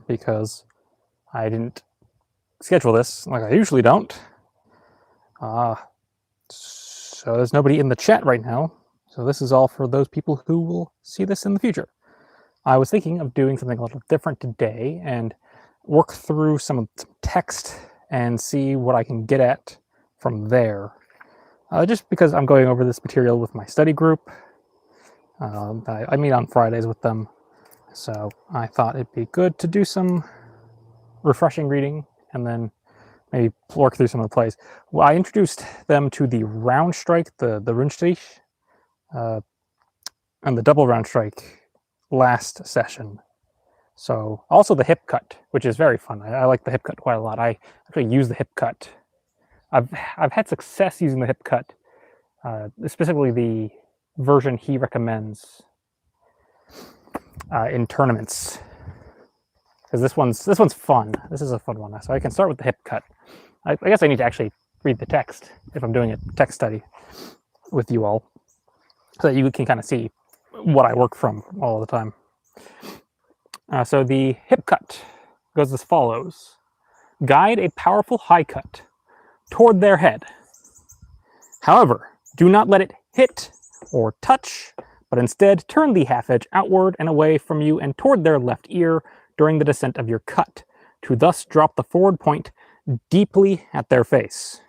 because I didn't schedule this like I usually don't. So there's nobody in the chat right now. So this is all for those people who will see this in the future. I was thinking of doing something a little different today and work through some text and see what I can get at from there. Just because I'm going over this material with my study group. I meet on Fridays with them. So I thought it'd be good to do some refreshing reading and then maybe work through some of the plays. Well, I introduced them to the round strike, the Rundstich, and the double round strike last session. So also the hip cut, which is very fun. I like the hip cut quite a lot. I actually use the hip cut. I've had success using the hip cut, specifically the version he recommends in tournaments, because this one's fun. This is a fun one. So I can start with the hip cut. I guess I need to actually read the text if I'm doing a text study with you all, so that you can kind of see what I work from all the time. So the hip cut goes as follows. Guide a powerful high cut toward their head. However, do not let it hit or touch, but instead turn the half edge outward and away from you and toward their left ear during the descent of your cut, to thus drop the forward point deeply at their face.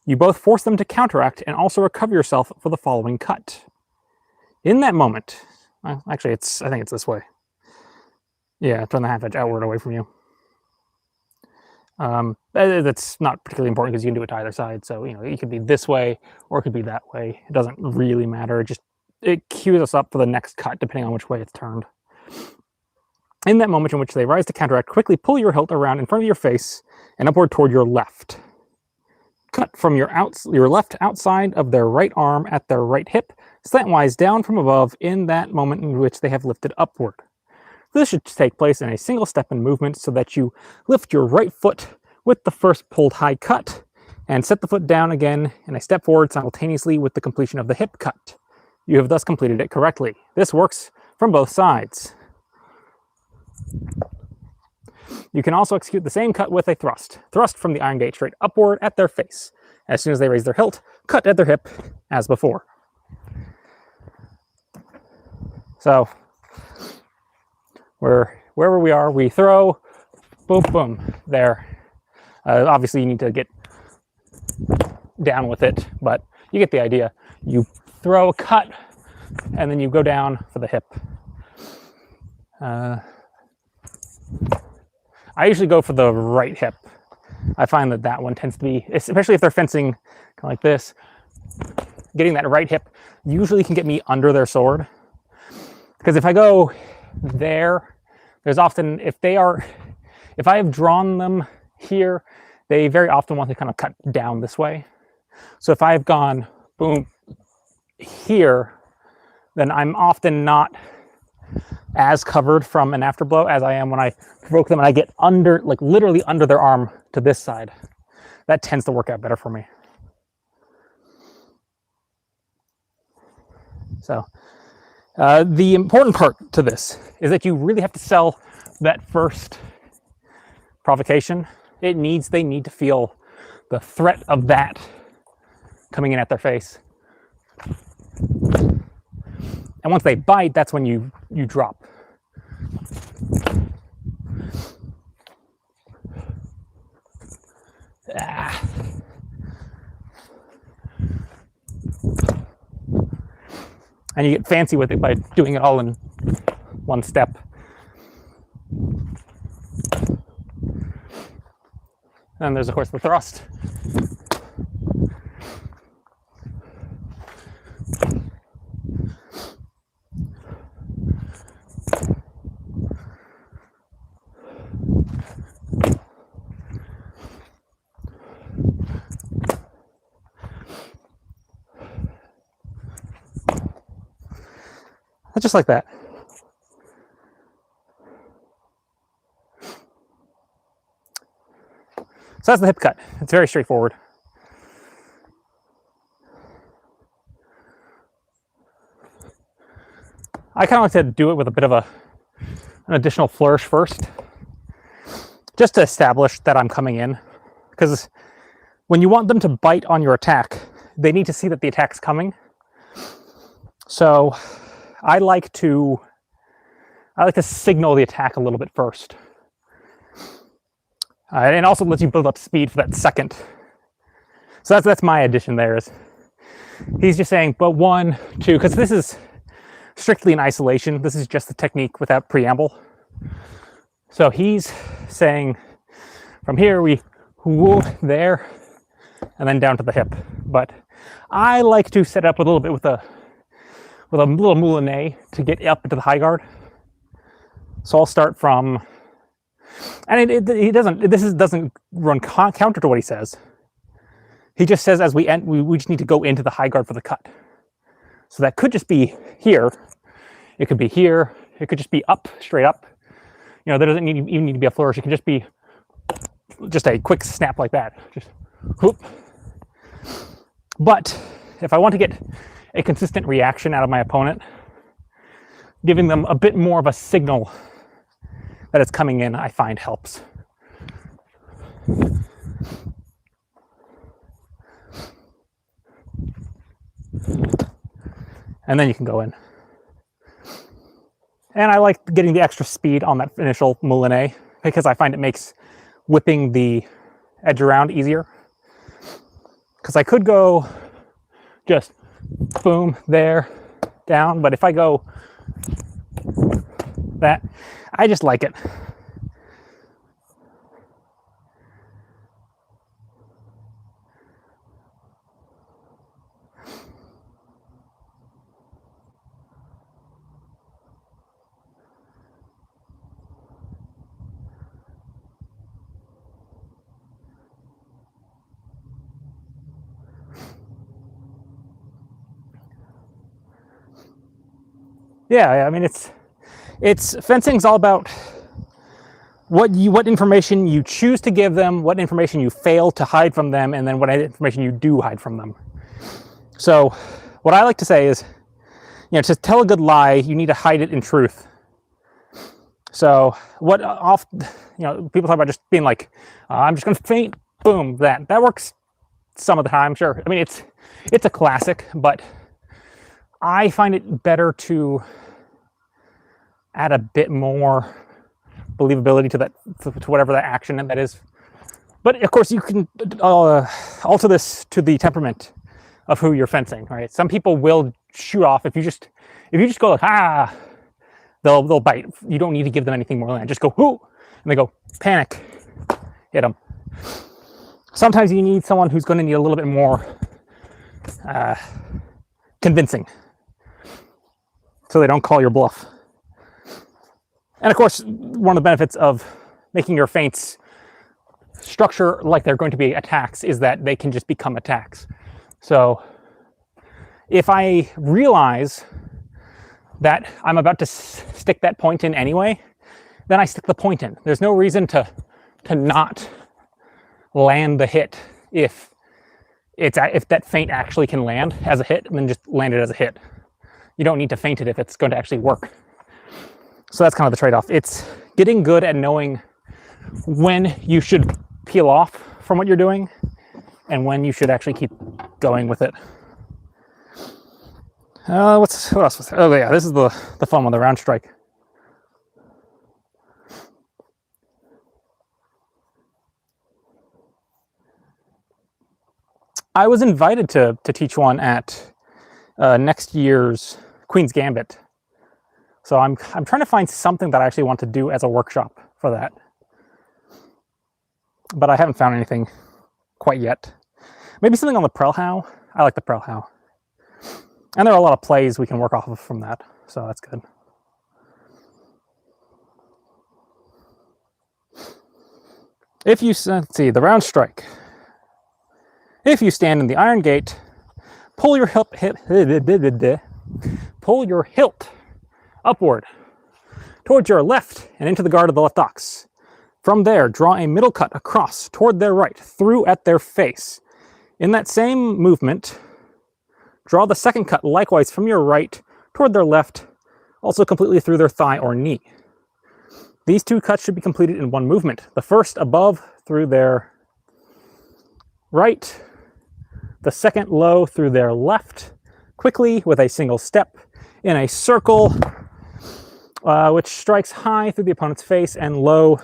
You both force them to counteract and also recover yourself for the following cut. In that moment, actually I think it's this way. Yeah, turn the half edge outward away from you. That's not particularly important because you can do it to either side. So, it could be this way or it could be that way. It doesn't really matter. It cues us up for the next cut depending on which way it's turned. In that moment in which they rise to counteract, quickly pull your hilt around in front of your face and upward toward your left. Cut from your left outside of their right arm at their right hip, slantwise down from above in that moment in which they have lifted upward. This should take place in a single step in movement so that you lift your right foot with the first pulled high cut and set the foot down again in a step forward simultaneously with the completion of the hip cut. You have thus completed it correctly. This works from both sides. You can also execute the same cut with a thrust. Thrust from the iron gate straight upward at their face. As soon as they raise their hilt, cut at their hip as before. So, wherever we are, we throw, boom, boom, there. Obviously, you need to get down with it, but you get the idea. You throw, cut, and then you go down for the hip. I usually go for the right hip. I find that one tends to be, especially if they're fencing kind of like this, getting that right hip usually can get me under their sword. Because if I go there, there's often, if I have drawn them here, they very often want to kind of cut down this way. So if I've gone, boom, here, then I'm often not as covered from an afterblow as I am when I provoke them and I get under, like literally under their arm to this side. That tends to work out better for me. So the important part to this is that you really have to sell that first provocation. They need to feel the threat of that coming in at their face. And once they bite, that's when you drop. Ah. And you get fancy with it by doing it all in one step. And there's, of course, the thrust. Just like that. So that's the hip cut. It's very straightforward. I kind of like to do it with a bit of an additional flourish first. just to establish that I'm coming in, because when you want them to bite on your attack, they need to see that the attack's coming. So I like to signal the attack a little bit first. And also lets you build up speed for that second. So that's my addition there. Is he's just saying, but 1, 2, because this is strictly in isolation. This is just the technique without preamble. So he's saying from here we whoop there and then down to the hip. But I like to set up a little bit with a little moulinet to get up into the high guard. So I'll start from, and he doesn't run counter to what he says. He just says as we end, we just need to go into the high guard for the cut. So that could just be here. It could be here. It could just be up, straight up. You know, there doesn't even need to be a flourish. It can just be just a quick snap like that. Just whoop. But if I want to get a consistent reaction out of my opponent, giving them a bit more of a signal that it's coming in, I find helps. And then you can go in. And I like getting the extra speed on that initial moulinet because I find it makes whipping the edge around easier. Because I could go just boom, there, down, but if I go that, I just like it. Yeah, I mean, it's fencing's all about what information you choose to give them, what information you fail to hide from them, and then what information you do hide from them. So what I like to say is, you know, to tell a good lie, you need to hide it in truth. So people talk about just being like, I'm just going to feint, boom, that works some of the time, sure. I mean, it's a classic, but I find it better to add a bit more believability to that, to whatever that action that is. But of course, you can alter this to the temperament of who you're fencing. Right? Some people will shoot off if you just go like they'll bite. You don't need to give them anything more than that. Just go whoo, and they go panic, hit them. Sometimes you need someone who's going to need a little bit more convincing, so they don't call your bluff. And of course, one of the benefits of making your feints structure like they're going to be attacks is that they can just become attacks. So if I realize that I'm about to stick that point in anyway, then I stick the point in. There's no reason to not land the hit if that feint actually can land as a hit, and then just land it as a hit. You don't need to feint it if it's going to actually work. So that's kind of the trade-off. It's getting good at knowing when you should peel off from what you're doing and when you should actually keep going with it. What else was there? Oh yeah, this is the fun one, the round strike. I was invited to teach one at next year's Queen's Gambit. So I'm trying to find something that I actually want to do as a workshop for that. But I haven't found anything quite yet. Maybe something on the Prellhow. I like the Prellhow. And there are a lot of plays we can work off of from that, so that's good. If you, let's see, the round strike. If you stand in the iron gate, pull your hilt upward towards your left and into the guard of the left ox. From there, draw a middle cut across toward their right, through at their face. In that same movement, draw the second cut likewise from your right toward their left, also completely through their thigh or knee. These 2 cuts should be completed in 1 movement. The first above through their right, the second low through their left, quickly with a single step in a circle, which strikes high through the opponent's face and low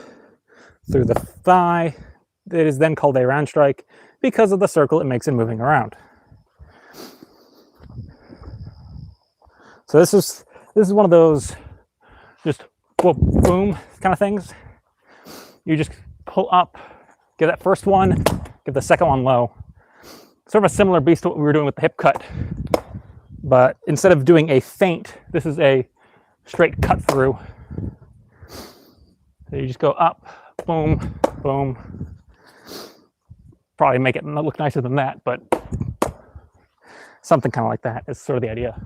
through the thigh. It is then called a round strike because of the circle it makes in moving around. So this is one of those just whoop, boom kind of things. You just pull up, give that first one, give the second one low. Sort of a similar beast to what we were doing with the hip cut, but instead of doing a feint, this is a straight cut through. So you just go up, boom, boom. Probably make it look nicer than that, but something kind of like that is sort of the idea.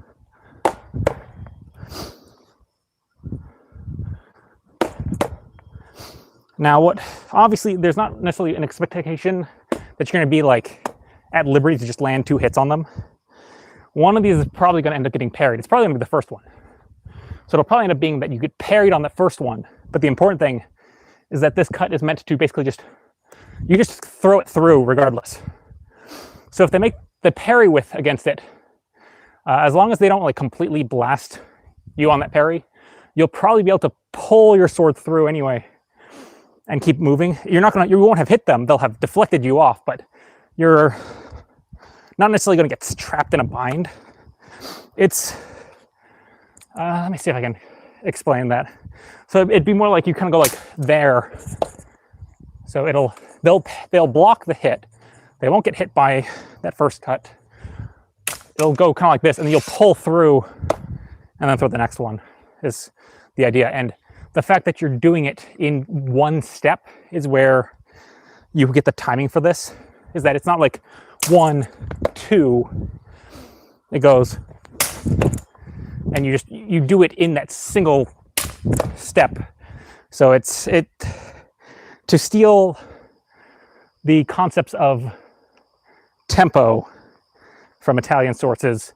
Now, obviously, there's not necessarily an expectation that you're going to be like at liberty to just land 2 hits on them. One of these is probably going to end up getting parried. It's probably going to be the first one. So it'll probably end up being that you get parried on the first one. But the important thing is that this cut is meant to basically you just throw it through regardless. So if they make the parry width against it, as long as they don't like completely blast you on that parry, you'll probably be able to pull your sword through anyway and keep moving. You won't have hit them. They'll have deflected you off, but you're not necessarily going to get trapped in a bind. It's, let me see if I can explain that. So it'd be more like you kind of go like there. So they'll block the hit. They won't get hit by that first cut. It'll go kind of like this, and then you'll pull through and then throw the next one is the idea. And the fact that you're doing it in 1 step is where you get the timing for this, is that it's not like 1, 2, it goes, and you do it in that single step. So to steal the concepts of tempo from Italian sources,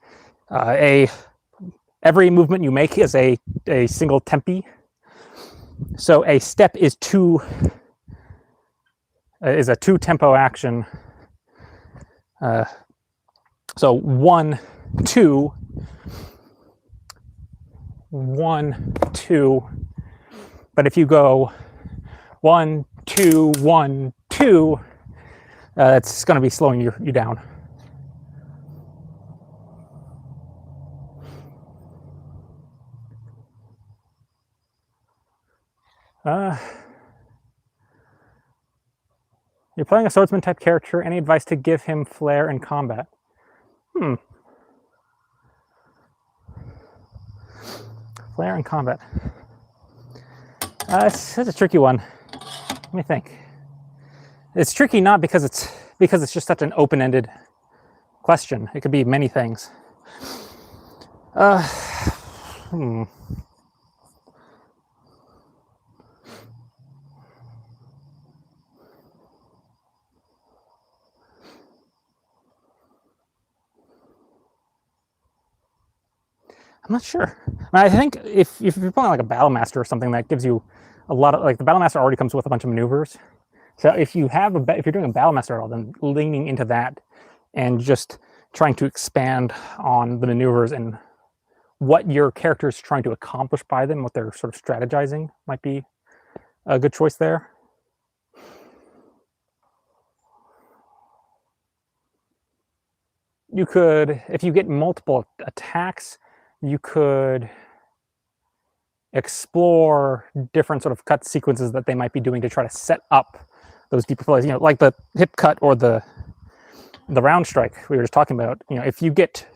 every movement you make is a single tempi. So a step is a 2 tempo action. So 1, 2, 1, 2. But if you go 1, 2, 1, 2, it's going to be slowing you down. You're playing a swordsman type character. Any advice to give him flair in combat? Flair in combat. It's a tricky one. Let me think. It's tricky not because it's just such an open-ended question. It could be many things. I'm not sure. I think if you're playing like a Battle Master or something, that gives you a lot of, like, the Battle Master already comes with a bunch of maneuvers. So if you're doing a Battle Master at all, then leaning into that and just trying to expand on the maneuvers and what your character is trying to accomplish by them, what they're sort of strategizing, might be a good choice there. You could, if you get multiple attacks, you could explore different sort of cut sequences that they might be doing to try to set up those deeper plays. Like the hip cut or the round strike we were just talking about. If you get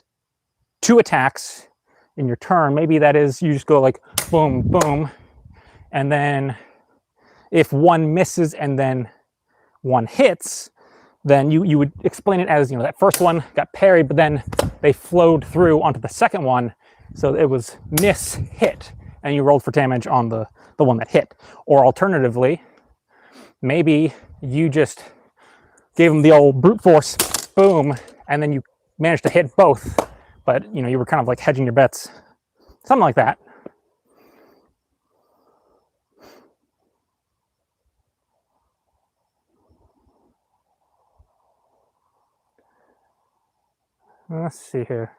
2 attacks in your turn, maybe that is, you just go like boom, boom, and then if one misses and then one hits, then you would explain it as, that first one got parried, but then they flowed through onto the second one. So it was miss, hit, and you rolled for damage on the one that hit. Or alternatively, maybe you just gave them the old brute force, boom, and then you managed to hit both, but you were kind of like hedging your bets. Something like that. Let's see here.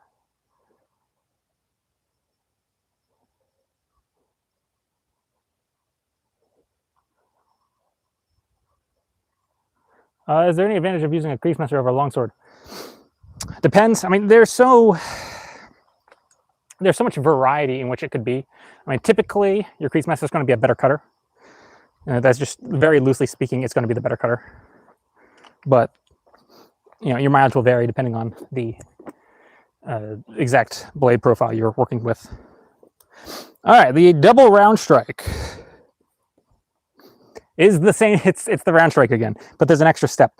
Is there any advantage of using a crease master over a longsword? Depends. I mean, there's so much variety in which it could be. I mean, typically your crease master is going to be a better cutter. That's just very loosely speaking, it's going to be the better cutter. But you know, your mileage will vary depending on the exact blade profile you're working with. All right, the double round strike is the same. It's the round strike again, but there's an extra step.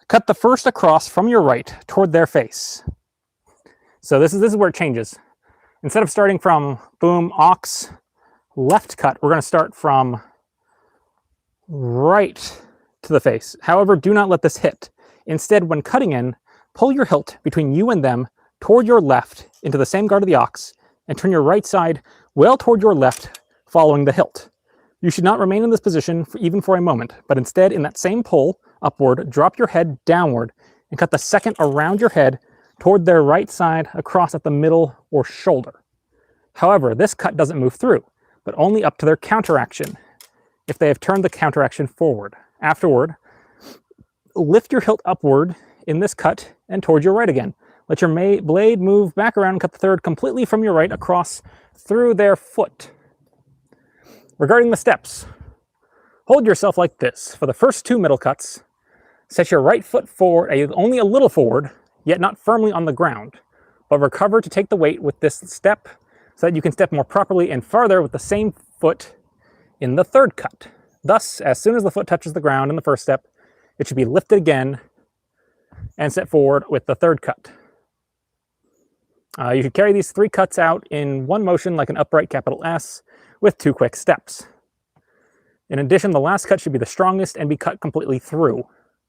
Cut the first across from your right toward their face. So this is where it changes. Instead of starting from boom, ox, left cut, we're going to start from right to the face. However, do not let this hit. Instead, when cutting in, pull your hilt between you and them toward your left into the same guard of the ox, and turn your right side well toward your left, following the hilt. You should not remain in this position even for a moment, but instead, in that same pull upward, drop your head downward and cut the second around your head toward their right side across at the middle or shoulder. However, this cut doesn't move through, but only up to their counteraction if they have turned the counteraction forward. Afterward, lift your hilt upward in this cut and toward your right again. Let your blade move back around and cut the third completely from your right across through their foot. Regarding the steps, hold yourself like this. For the first two middle cuts, set your right foot forward, only a little forward, yet not firmly on the ground, but recover to take the weight with this step so that you can step more properly and farther with the same foot in the third cut. Thus, as soon as the foot touches the ground in the first step, it should be lifted again and set forward with the third cut. You should carry these three cuts out in one motion like an upright capital S with two quick steps. In addition, the last cut should be the strongest and be cut completely through.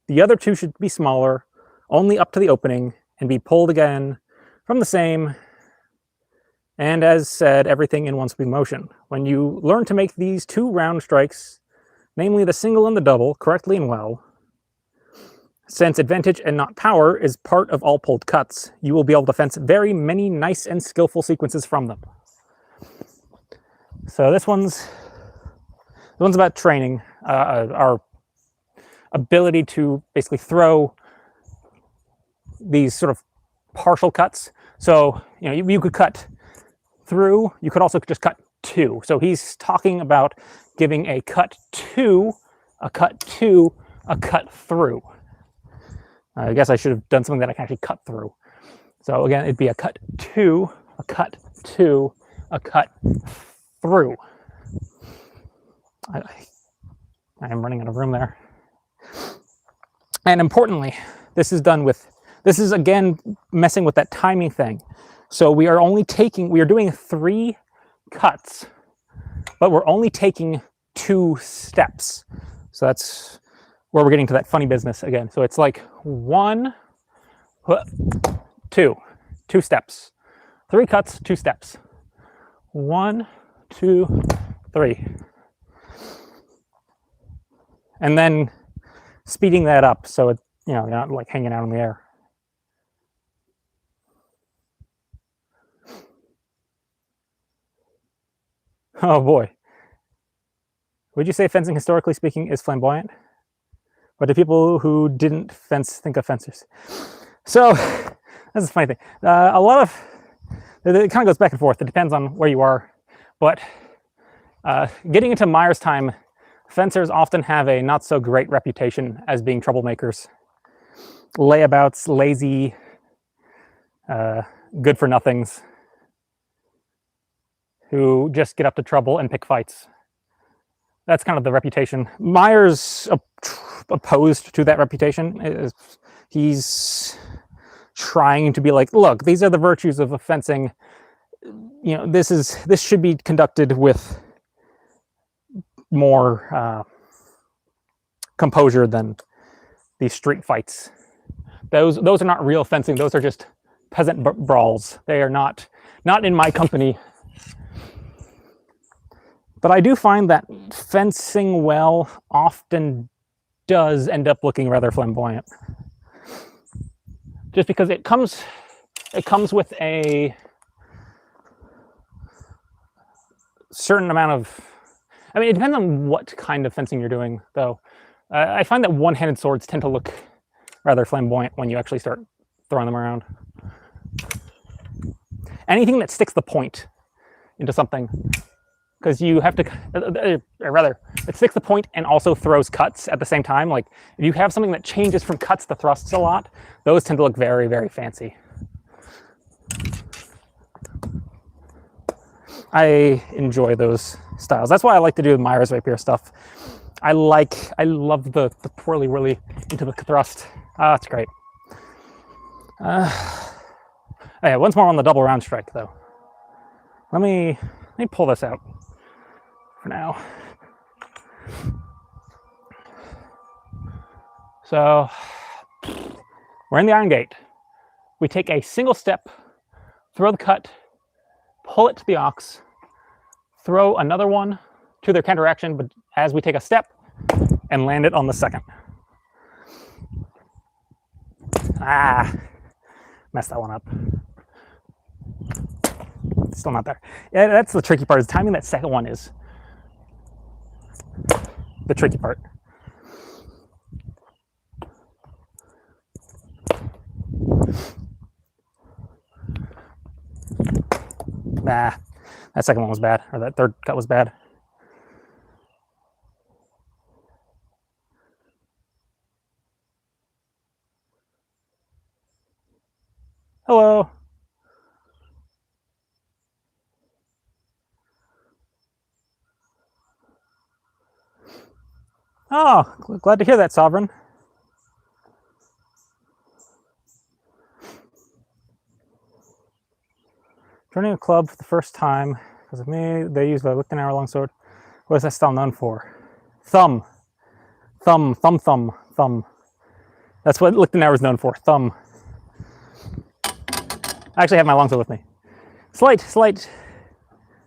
The other two should be smaller, only up to the opening, and be pulled again from the same. And as said, everything in one sweep motion. When you learn to make these two round strikes, namely the single and the double, correctly and well, since advantage and not power is part of all pulled cuts, you will be able to fence very many nice and skillful sequences from them. So this one's about training, our ability to basically throw these sort of partial cuts. So you know, you could cut through, you could also just cut to. So he's talking about giving a cut to, a cut to, a cut through. I guess I should have done something that I can actually cut through. So again, it'd be a cut to, a cut to, a cut through. I am running out of room there. And importantly, this is again messing with that timing thing. So we are doing 3 cuts, but we're only taking 2 steps. So that's where we're getting to that funny business again. So it's like 1, 2 steps. 3 cuts, 2 steps. 1, 2, 3. And then speeding that up so it, you know, you're not like hanging out in the air. Oh boy. Would you say fencing, historically speaking, is flamboyant? What do people who didn't fence think of fencers? So that's a funny thing. A lot of it kind of goes back and forth. It depends on where you are. But getting into Myers' time, fencers often have a not so great reputation as being troublemakers, layabouts, lazy, good for nothings, who just get up to trouble and pick fights. That's kind of the reputation. Myers opposed to that reputation. He's trying to be like, look, these are the virtues of fencing. You know, this should be conducted with more composure than these street fights. Those are not real fencing. Those are just peasant brawls. They are not in my company. But I do find that fencing well often does end up looking rather flamboyant. just because it comes with a certain amount of, I mean, it depends on what kind of fencing you're doing, though. I find that one-handed swords tend to look rather flamboyant when you actually start throwing them around. Anything that sticks the point into something, because you have to, or rather, it sticks the point and also throws cuts at the same time. Like, if you have something that changes from cuts to thrusts a lot, those tend to look very, very fancy. I enjoy those styles. That's why I like to do Myers Rapier stuff. I love the twirly whirly into the thrust. Ah, it's great. Okay, once more on the double round strike though. Let me pull this out for now. So we're in the iron gate. We take a single step, throw the cut, pull it to the ox, throw another one to their counteraction, but as we take a step and land it on the second. Ah, messed that one up. Still not there. Yeah, that's the tricky part, is timing that second one is the tricky part. Nah, that second one was bad, or that third cut was bad. Hello. Oh, glad to hear that, Sovereign. Joining a club for the first time, because of me, they use the Lichtenauer longsword. What is that style known for? Thumb. Thumb, thumb, thumb, thumb. That's what Lichtenauer is known for, thumb. I actually have my longsword with me. Slight.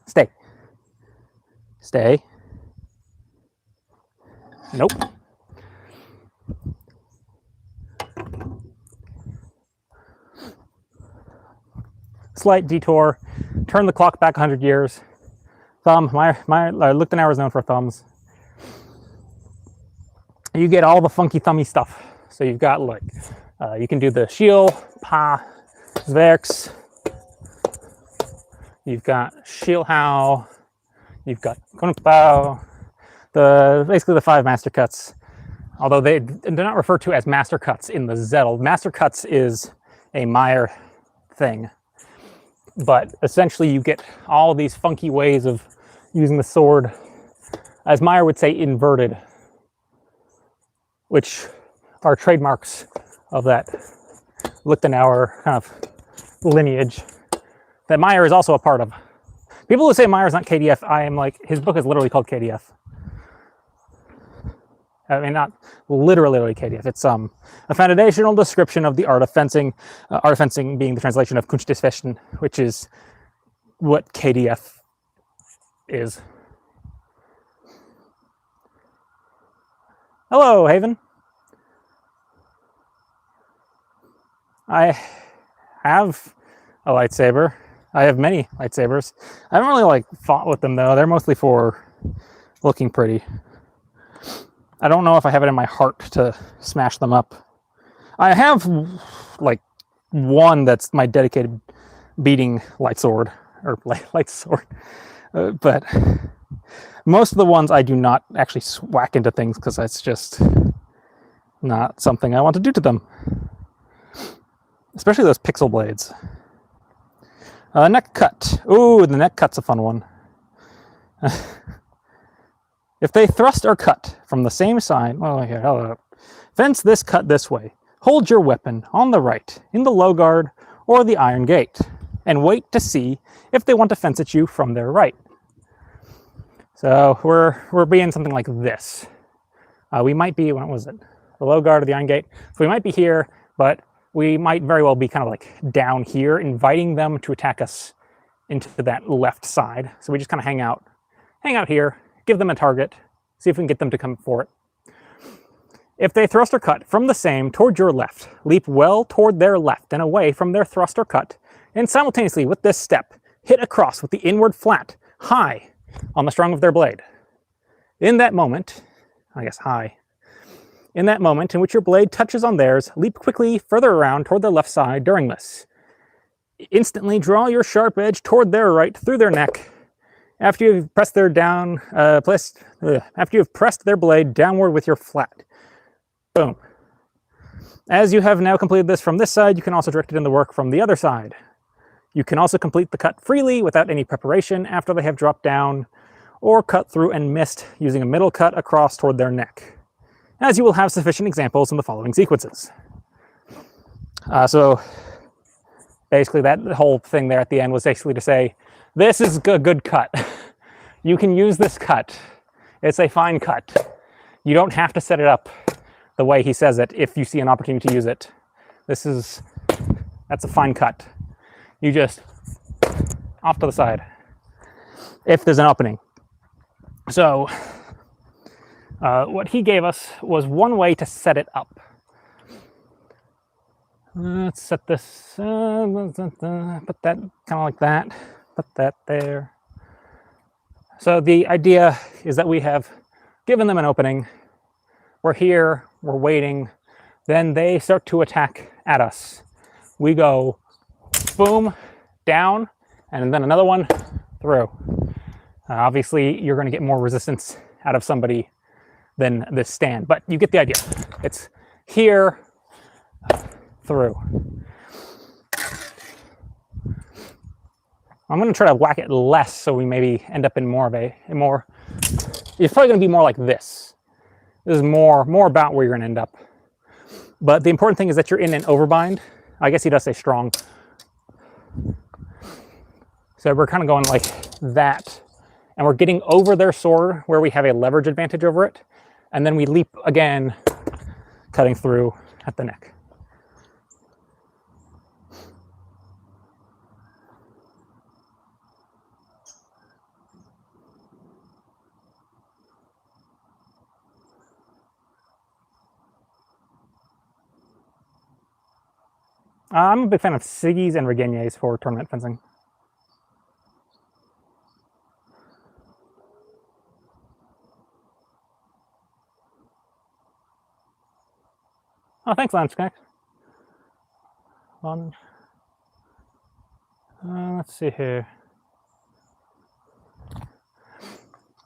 Stay. Stay. Nope. Slight detour. Turn the clock back 100 years. Thumb. My Lichtenauer is known for thumbs. You get all the funky thummy stuff. So you've got like, you can do the Shiel, Pa, Zwerks. You've got Shielhau. You've got Kunpao. Basically the 5 master cuts. Although they're not referred to as master cuts in the Zettel. Master cuts is a Meyer thing. But essentially you get all these funky ways of using the sword, as Meyer would say, inverted, which are trademarks of that Lichtenauer kind of lineage that Meyer is also a part of. People who say Meyer's not KDF, I am like, his book is literally called KDF. I mean, not literally KDF. It's a foundational description of the art of fencing. Art of fencing being the translation of Kunst des Fechten, which is what KDF is. Hello, Haven. I have a lightsaber. I have many lightsabers. I haven't really like fought with them though. They're mostly for looking pretty. I don't know if I have it in my heart to smash them up. I have like one that's my dedicated beating light sword, or light sword, but most of the ones I do not actually whack into things because that's just not something I want to do to them. Especially those pixel blades. Neck cut. Ooh, the neck cut's a fun one. If they thrust or cut from the same side, oh, here, hold up. Fence this cut this way. Hold your weapon on the right, in the low guard or the iron gate, and wait to see if they want to fence at you from their right. So we're being something like this. We might be, what was it? The low guard or the iron gate. So we might be here, but we might very well be kind of like down here, inviting them to attack us into that left side. So we just kind of hang out here, give them a target, see if we can get them to come for it. If they thrust or cut from the same toward your left, leap well toward their left and away from their thrust or cut, and simultaneously with this step, hit across with the inward flat, high, on the strong of their blade. In that moment, I guess high, in that moment in which your blade touches on theirs, leap quickly further around toward their left side during this. Instantly draw your sharp edge toward their right through their neck. After you've pressed their after you've pressed their blade downward with your flat. Boom. As you have now completed this from this side, you can also direct it in the work from the other side. You can also complete the cut freely without any preparation after they have dropped down, or cut through and missed using a middle cut across toward their neck, as you will have sufficient examples in the following sequences. So basically that whole thing there at the end was basically to say, this is a good cut. You can use this cut. It's a fine cut. You don't have to set it up the way he says it if you see an opportunity to use it. That's a fine cut. You just off to the side if there's an opening. So what he gave us was one way to set it up. Let's set this, put that kind of like that, put that there. So the idea is that we have given them an opening. We're here, we're waiting, then they start to attack at us. We go boom, down, and then another one through. Obviously, you're going to get more resistance out of somebody than this stand, but you get the idea. It's here, through. I'm going to try to whack it less so we maybe end up in more of a more, it's probably going to be more like this. This is more about where you're going to end up. But the important thing is that you're in an overbind. I guess he does say strong. So we're kind of going like that. And we're getting over their sword where we have a leverage advantage over it. And then we leap again, cutting through at the neck. I'm a big fan of Siggy's and Regagnier's for tournament fencing. Oh, thanks, Lunch Guy. Let's see here.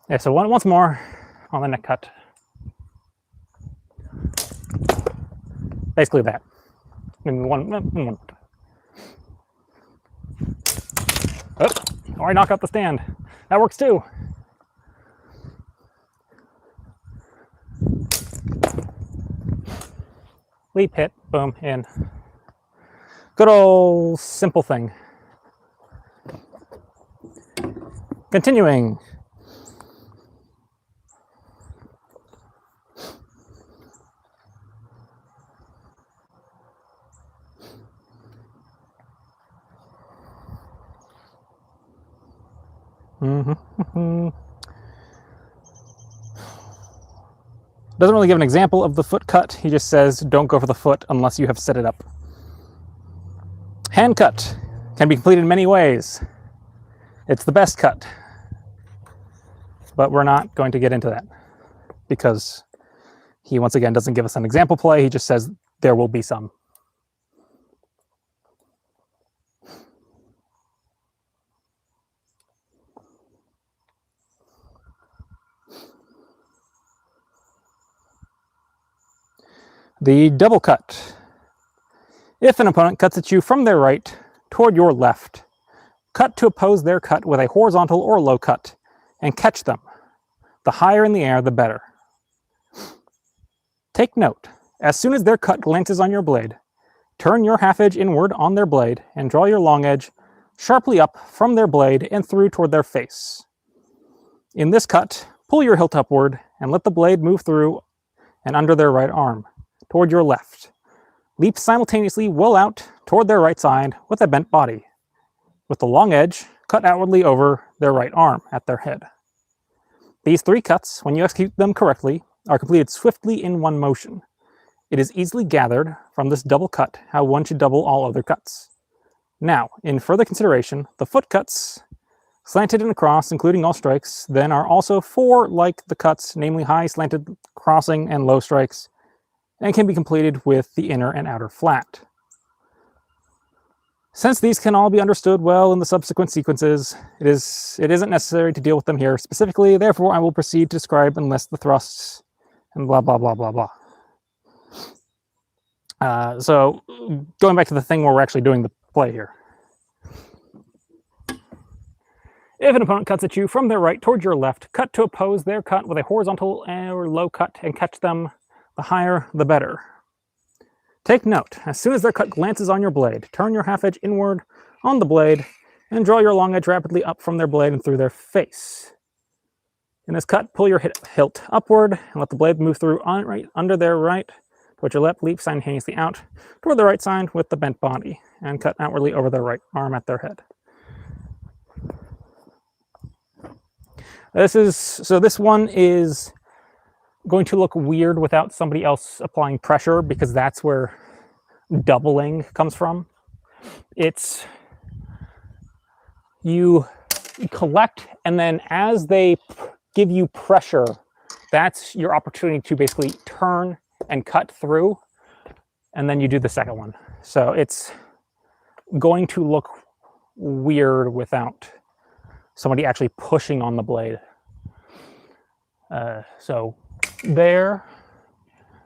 Yeah, so once more on the neck cut. Basically that. One. Oh, I knock out the stand. That works too. Leap, hit, boom, in. Good old simple thing. Continuing. Doesn't really give an example of the foot cut. He just says, don't go for the foot unless you have set it up. Hand cut can be completed in many ways. It's the best cut. But we're not going to get into that because he, once again, doesn't give us an example play. He just says there will be some. The double cut. If an opponent cuts at you from their right toward your left, cut to oppose their cut with a horizontal or low cut and catch them. The higher in the air, the better. Take note, as soon as their cut glances on your blade, turn your half edge inward on their blade and draw your long edge sharply up from their blade and through toward their face. In this cut, pull your hilt upward and let the blade move through and under their right arm, toward your left. Leap simultaneously well out toward their right side with a bent body. With the long edge, cut outwardly over their right arm at their head. These three cuts, when you execute them correctly, are completed swiftly in one motion. It is easily gathered from this double cut how one should double all other cuts. Now, in further consideration, the foot cuts, slanted and across, including all strikes, then are also four like the cuts, namely high, slanted, crossing, and low strikes, and can be completed with the inner and outer flat. Since these can all be understood well in the subsequent sequences, it isn't necessary to deal with them here specifically, therefore I will proceed to describe and list the thrusts and blah, blah, blah, blah, blah. So going back to the thing where we're actually doing the play here. If an opponent cuts at you from their right towards your left, cut to oppose their cut with a horizontal or low cut and catch them. The higher, the better. Take note, as soon as their cut glances on your blade, turn your half edge inward on the blade and draw your long edge rapidly up from their blade and through their face. In this cut, pull your hilt upward and let the blade move through under their right, towards your left, leap simultaneously out toward the right side with the bent body and cut outwardly over their right arm at their head. This one is going to look weird without somebody else applying pressure because that's where doubling comes from. It's you collect, and then as they give you pressure, that's your opportunity to basically turn and cut through, and then you do the second one. So it's going to look weird without somebody actually pushing on the blade. So there,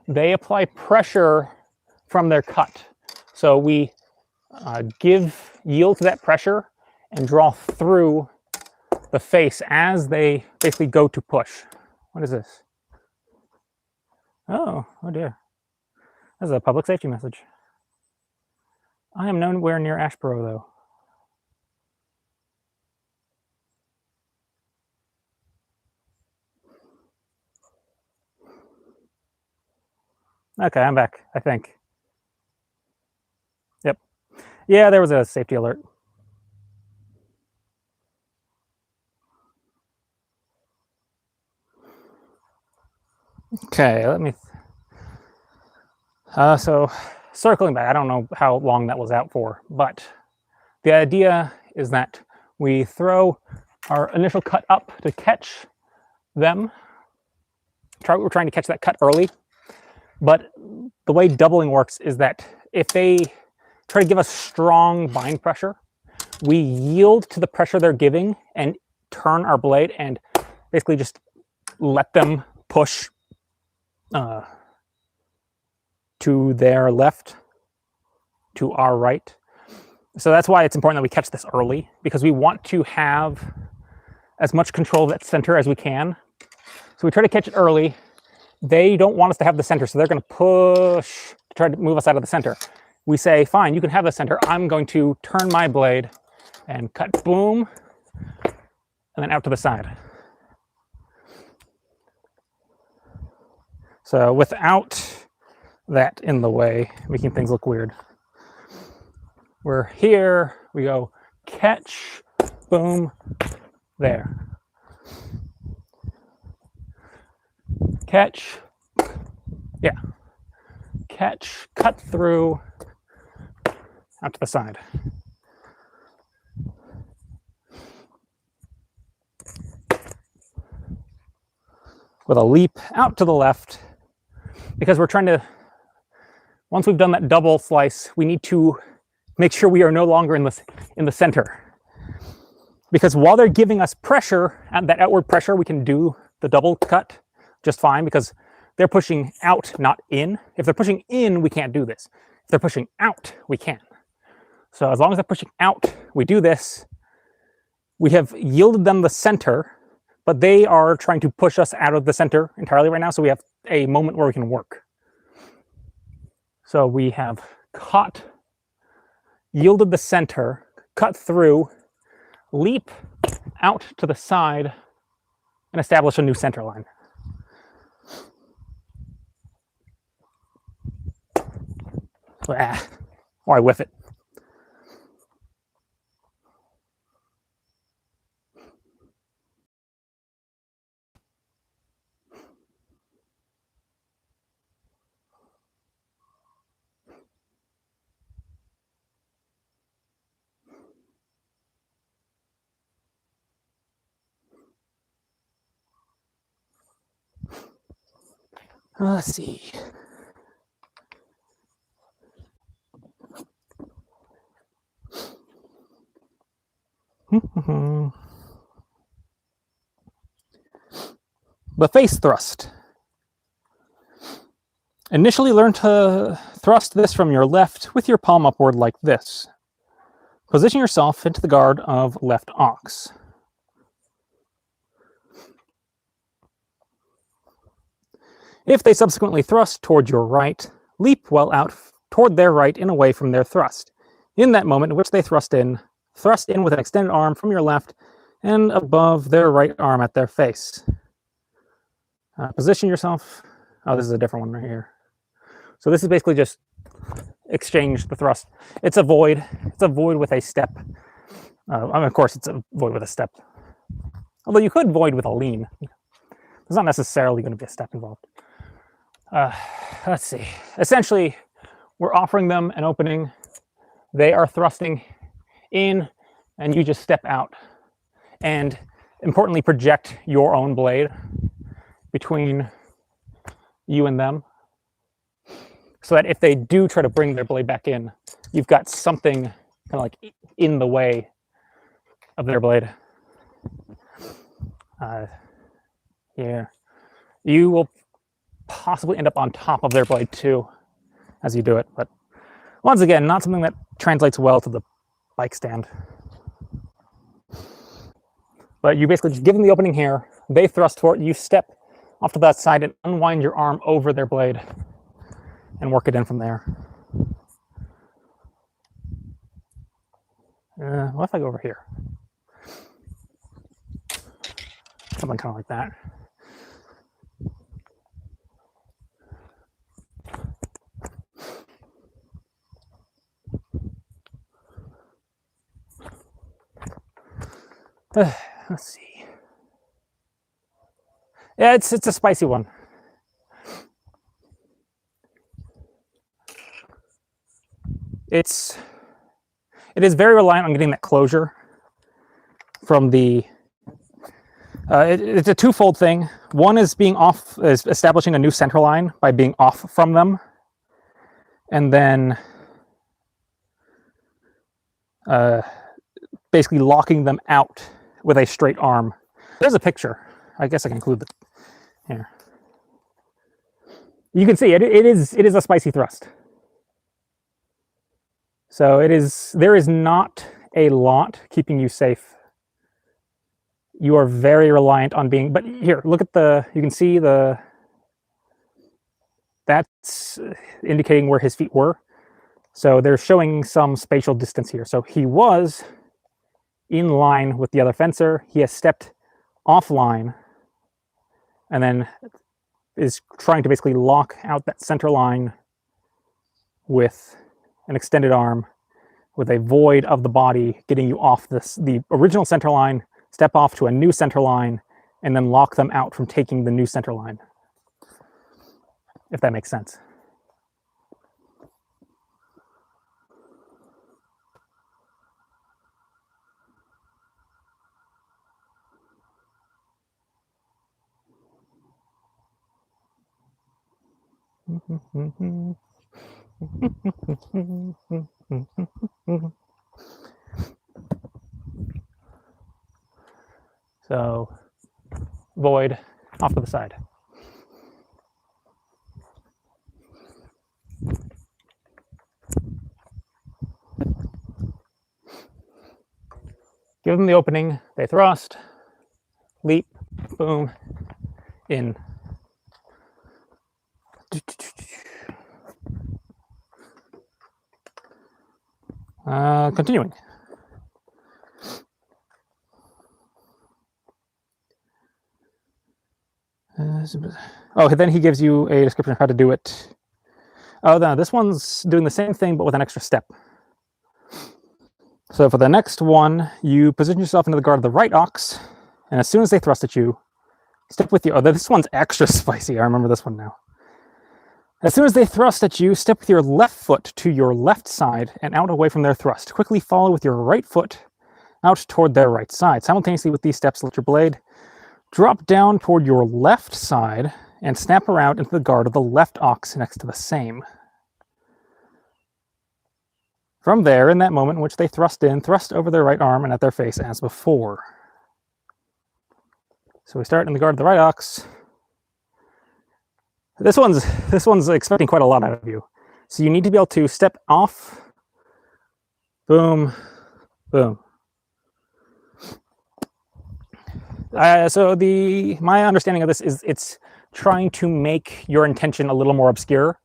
they apply pressure from their cut. So we yield to that pressure and draw through the face as they basically go to push. What is this? Oh dear. This is a public safety message. I am nowhere near Ashboro, though. Okay, I'm back, I think. Yep. Yeah, there was a safety alert. Okay, let me... so, circling back, I don't know how long that was out for, but the idea is that we throw our initial cut up to catch them. We're trying to catch that cut early, but the way doubling works is that if they try to give us strong bind pressure, we yield to the pressure they're giving and turn our blade and basically just let them push to their left, to our right. So that's why it's important that we catch this early, because we want to have as much control of that center as we can. So we try to catch it early. They don't want us to have the center, so they're going to push to try to move us out of the center. We say, fine, you can have the center. I'm going to turn my blade and cut, boom, and then out to the side. So without that in the way, making things look weird, we're here, we go catch, boom, there. Catch, yeah, catch, cut through, out to the side. With a leap out to the left, because we're trying to, once we've done that double slice, we need to make sure we are no longer in the center. Because while they're giving us pressure, and that outward pressure, we can do the double cut just fine, because they're pushing out, not in. If they're pushing in, we can't do this. If they're pushing out, we can. So as long as they're pushing out, we do this. We have yielded them the center, but they are trying to push us out of the center entirely right now, so we have a moment where we can work. So we have caught, yielded the center, cut through, leap out to the side, and establish a new center line. Or I whiff it. Let's see. The face thrust. Initially learn to thrust this from your left with your palm upward like this. Position yourself into the guard of left ox. If they subsequently thrust toward your right, leap well out toward their right and away from their thrust. In that moment in which they thrust in with an extended arm from your left and above their right arm at their face. Position yourself. Oh, this is a different one right here. So this is basically just exchange the thrust. It's a void. It's a void with a step. Of course, it's a void with a step. Although you could void with a lean. There's not necessarily going to be a step involved. Let's see. Essentially, we're offering them an opening. They are thrusting in, and you just step out. And importantly, project your own blade between you and them, so that if they do try to bring their blade back in, you've got something kind of like in the way of their blade. Here. You will possibly end up on top of their blade too as you do it, but once again, not something that translates well to the bike stand. But you basically just give them the opening here, they thrust for it, you step off to that side and unwind your arm over their blade and work it in from there. What if I go over here? Something kind of like that. Let's see. Yeah, it's a spicy one. It is very reliant on getting that closure from the. It's a twofold thing. One is establishing a new center line by being off from them, and then basically locking them out with a straight arm. There's a picture. I guess I can include it here. You can see it is a spicy thrust. So there is not a lot keeping you safe. You are very reliant on being, but here, look at you can see that's indicating where his feet were. So they're showing some spatial distance here. So he was in line with the other fencer. He has stepped offline and then is trying to basically lock out that center line with an extended arm, with a void of the body, getting you off the original center line, step off to a new center line, and then lock them out from taking the new center line. If that makes sense. So, void off to the side. Give them the opening, they thrust, leap, boom, in. Continuing. Oh, then he gives you a description of how to do it. Oh, no, this one's doing the same thing, but with an extra step. So for the next one, you position yourself into the guard of the right ox, and as soon as they thrust at you, step with your... Oh, this one's extra spicy. I remember this one now. As soon as they thrust at you, step with your left foot to your left side and out away from their thrust. Quickly follow with your right foot out toward their right side. Simultaneously with these steps, let your blade drop down toward your left side and snap around into the guard of the left ox next to the same. From there, in that moment in which they thrust in, thrust over their right arm and at their face as before. So we start in the guard of the right ox. This one's expecting quite a lot out of you. So you need to be able to step off, boom, boom. So my understanding of this is it's trying to make your intention a little more obscure,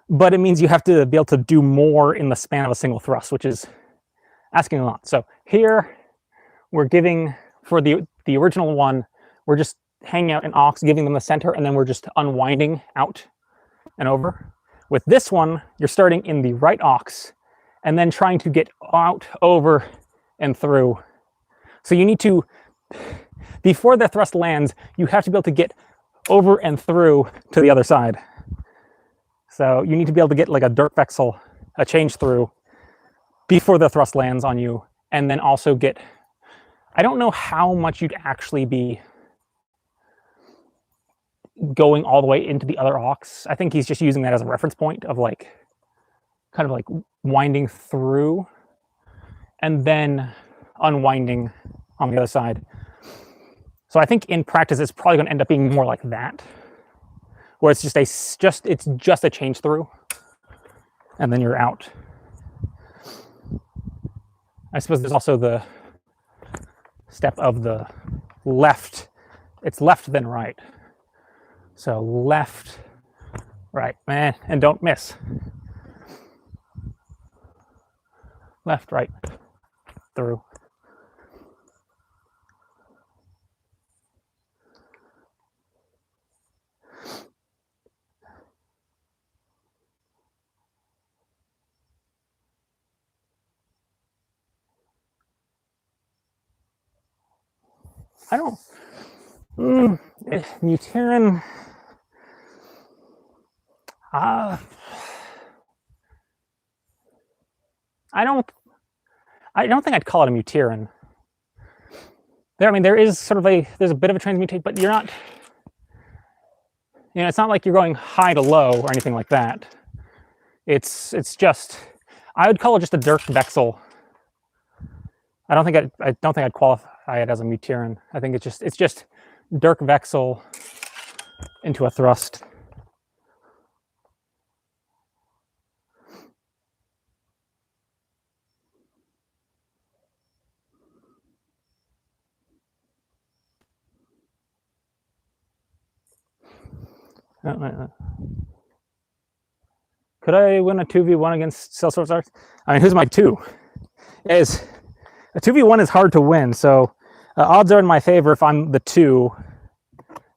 but it means you have to be able to do more in the span of a single thrust, which is asking a lot. So here we're giving, for the original one, we're just hanging out an ox, giving them the center, and then we're just unwinding out and over. With this one, you're starting in the right ox and then trying to get out, over, and through. So you need to, before the thrust lands, you have to be able to get over and through to the other side. So you need to be able to get like a dirt vexel, a change through, before the thrust lands on you, and then also get, I don't know how much you'd actually be going all the way into the other ox. I think he's just using that as a reference point of like, kind of like winding through and then unwinding on the other side. So I think in practice, it's probably going to end up being more like that, where it's just a change through, and then you're out. I suppose there's also the step of the left. It's left then right. So left, right, man, and don't miss. Left, right, through. I don't, Muterin, I don't think I'd call it a Muterin. I mean, there is sort of there's a bit of a transmutate, but you're not, it's not like you're going high to low or anything like that. It's just, I would call it just a Dirk Vexel. I don't think I'd qualify it as a Muterin. I think it's just Dirk Vexel into a thrust. Could I win a 2v1 against Sellsworth Arts? I mean, who's my 2? A 2v1 is hard to win, so odds are in my favor if I'm the 2.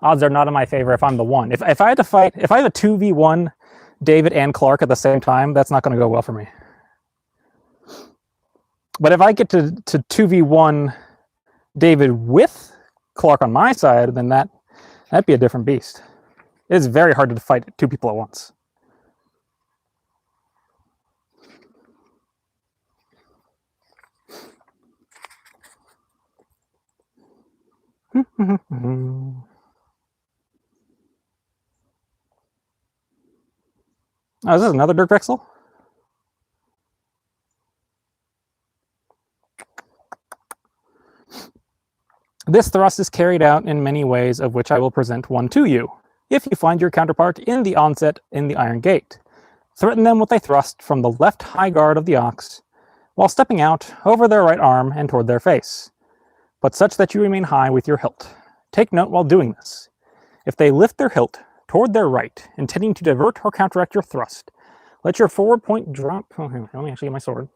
Odds are not in my favor if I'm the 1. If I had to fight, if I have a 2v1 David and Clark at the same time, that's not going to go well for me. But if I get to 2v1 David with Clark on my side, then that'd be a different beast. It's very hard to fight 2 people at once. Oh, is this another Dirk Vexel? This thrust is carried out in many ways, of which I will present one to you. If you find your counterpart in the onset in the iron gate, threaten them with a thrust from the left high guard of the ox, while stepping out over their right arm and toward their face, but such that you remain high with your hilt. Take note while doing this. If they lift their hilt toward their right, intending to divert or counteract your thrust, let your forward point drop. Oh, let me actually get my sword.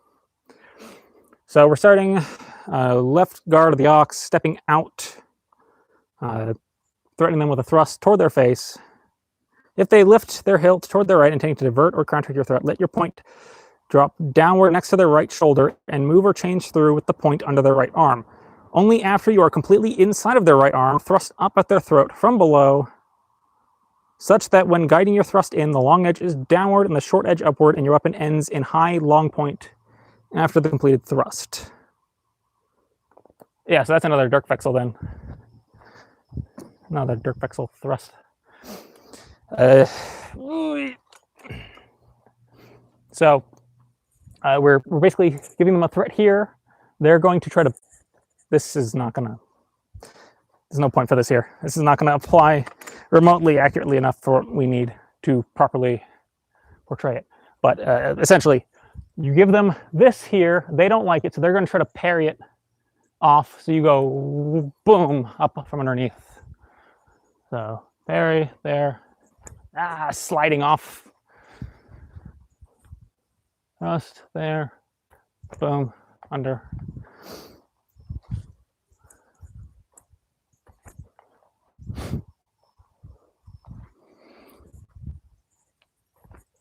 So we're starting left guard of the ox, stepping out, threatening them with a thrust toward their face. If they lift their hilt toward their right, intending to divert or counteract your threat, let your point drop downward next to their right shoulder and move or change through with the point under their right arm. Only after you are completely inside of their right arm, thrust up at their throat from below, such that when guiding your thrust in, the long edge is downward and the short edge upward, and your weapon ends in high long point after the completed thrust. Yeah, so that's another Dirk Vexel then. Another Dirk Vexel thrust. Uh, so we're basically giving them a threat here. They're going to try to, this is not going to, there's no point for this here. This is not going to apply remotely accurately enough for what we need to properly portray it. But essentially, you give them this here, they don't like it, so they're going to try to parry it off. So you go boom up from underneath. So parry there, sliding off. Thrust there, boom, under.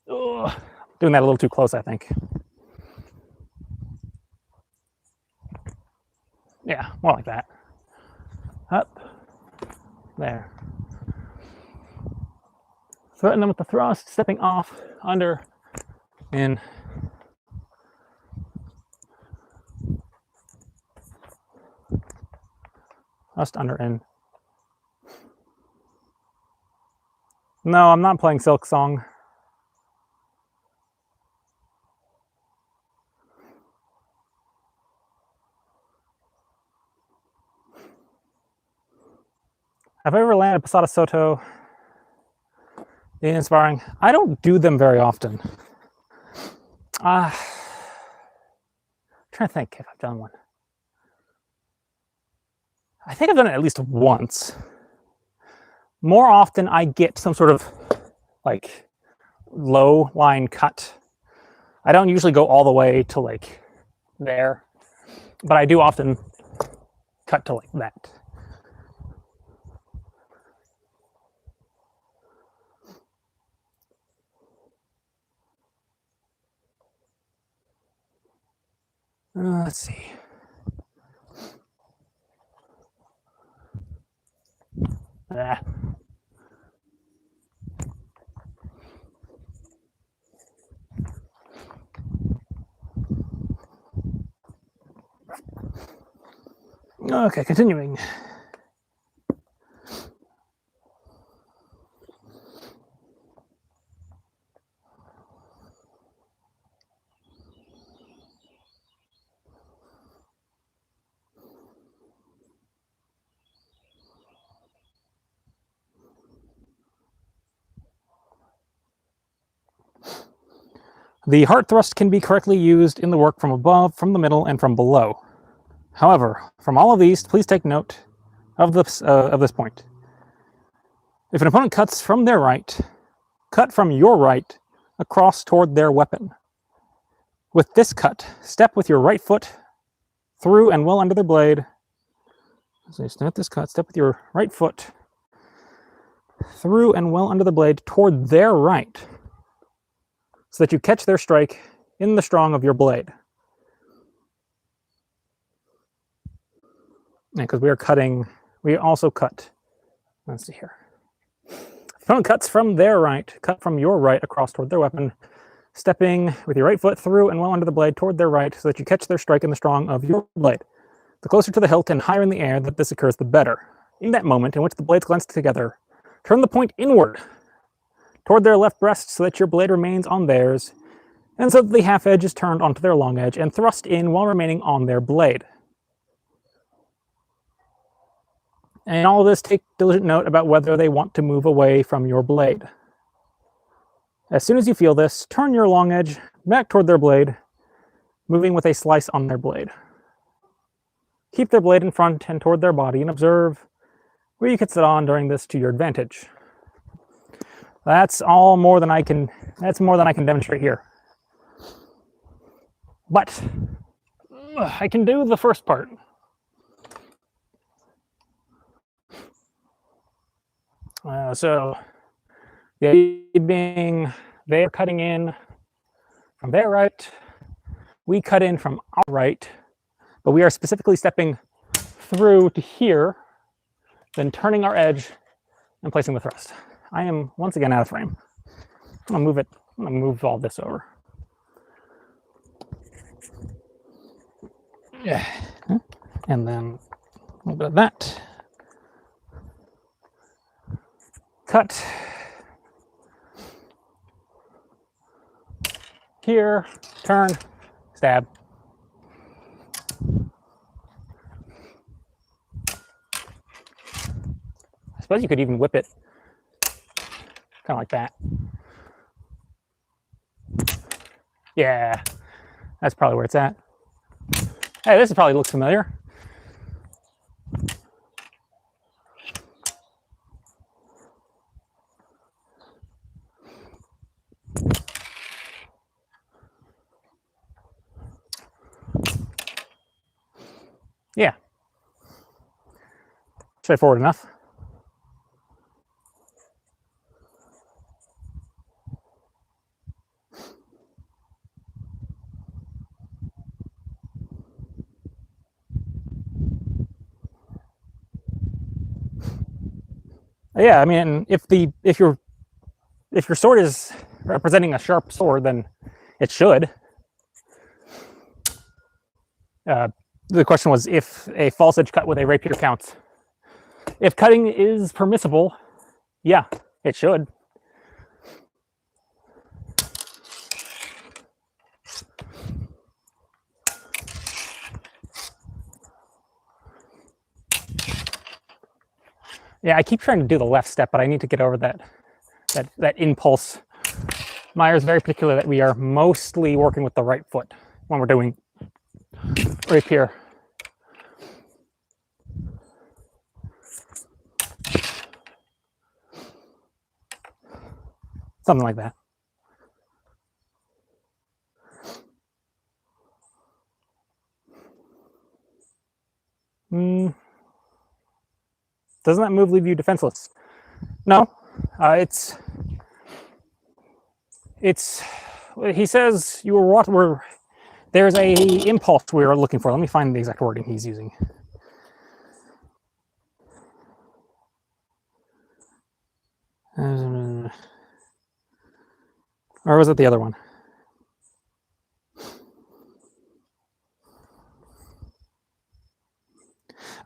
Ugh, doing that a little too close, I think. Yeah, more like that. Up, there. Threaten them with the thrust, stepping off, under, in. Thrust, under, in. No, I'm not playing Silk Song. Have I ever landed Posada Soto in sparring? I don't do them very often. I'm trying to think if I've done one. I think I've done it at least once. More often I get some sort of like low line cut. I don't usually go all the way to like there, but I do often cut to like that. Let's see. Okay, continuing. The heart thrust can be correctly used in the work from above, from the middle, and from below. However, from all of these, please take note of this point. If an opponent cuts from their right, cut from your right across toward their weapon. With this cut, step with your right foot through and well under their blade. So start this cut, step with your right foot through and well under the blade toward their right, so that you catch their strike in the strong of your blade. Because we are cutting, we also cut. Let's see here. Opponent cuts from their right, cut from your right across toward their weapon, stepping with your right foot through and well under the blade toward their right, so that you catch their strike in the strong of your blade. The closer to the hilt and higher in the air that this occurs, the better. In that moment in which the blades glance together, turn the point inward toward their left breast so that your blade remains on theirs, and so that the half edge is turned onto their long edge and thrust in while remaining on their blade. And in all of this, take diligent note about whether they want to move away from your blade. As soon as you feel this, turn your long edge back toward their blade, moving with a slice on their blade. Keep their blade in front and toward their body, and observe where you can sit on during this to your advantage. That's all more than I can. That's more than I can demonstrate here. But I can do the first part. So the idea being they're cutting in from their right, we cut in from our right, but we are specifically stepping through to here, then turning our edge and placing the thrust. I am once again out of frame. I'm gonna move it. I'm gonna move all this over. Yeah, and then a little bit of that. Cut, here, turn, stab. I suppose you could even whip it kind of like that. Yeah, that's probably where it's at. Hey, this probably looks familiar. Yeah. Straightforward enough. Yeah, I mean, if your sword is representing a sharp sword, then it should. The question was if a false edge cut with a rapier counts. If cutting is permissible, yeah, it should. Yeah, I keep trying to do the left step, but I need to get over that impulse. Meyer's very particular that we are mostly working with the right foot when we're doing rapier. Something like that. Doesn't that move leave you defenseless? No, it's. He says you were what were. There's a impulse we are looking for. Let me find the exact wording he's using. Or was it the other one?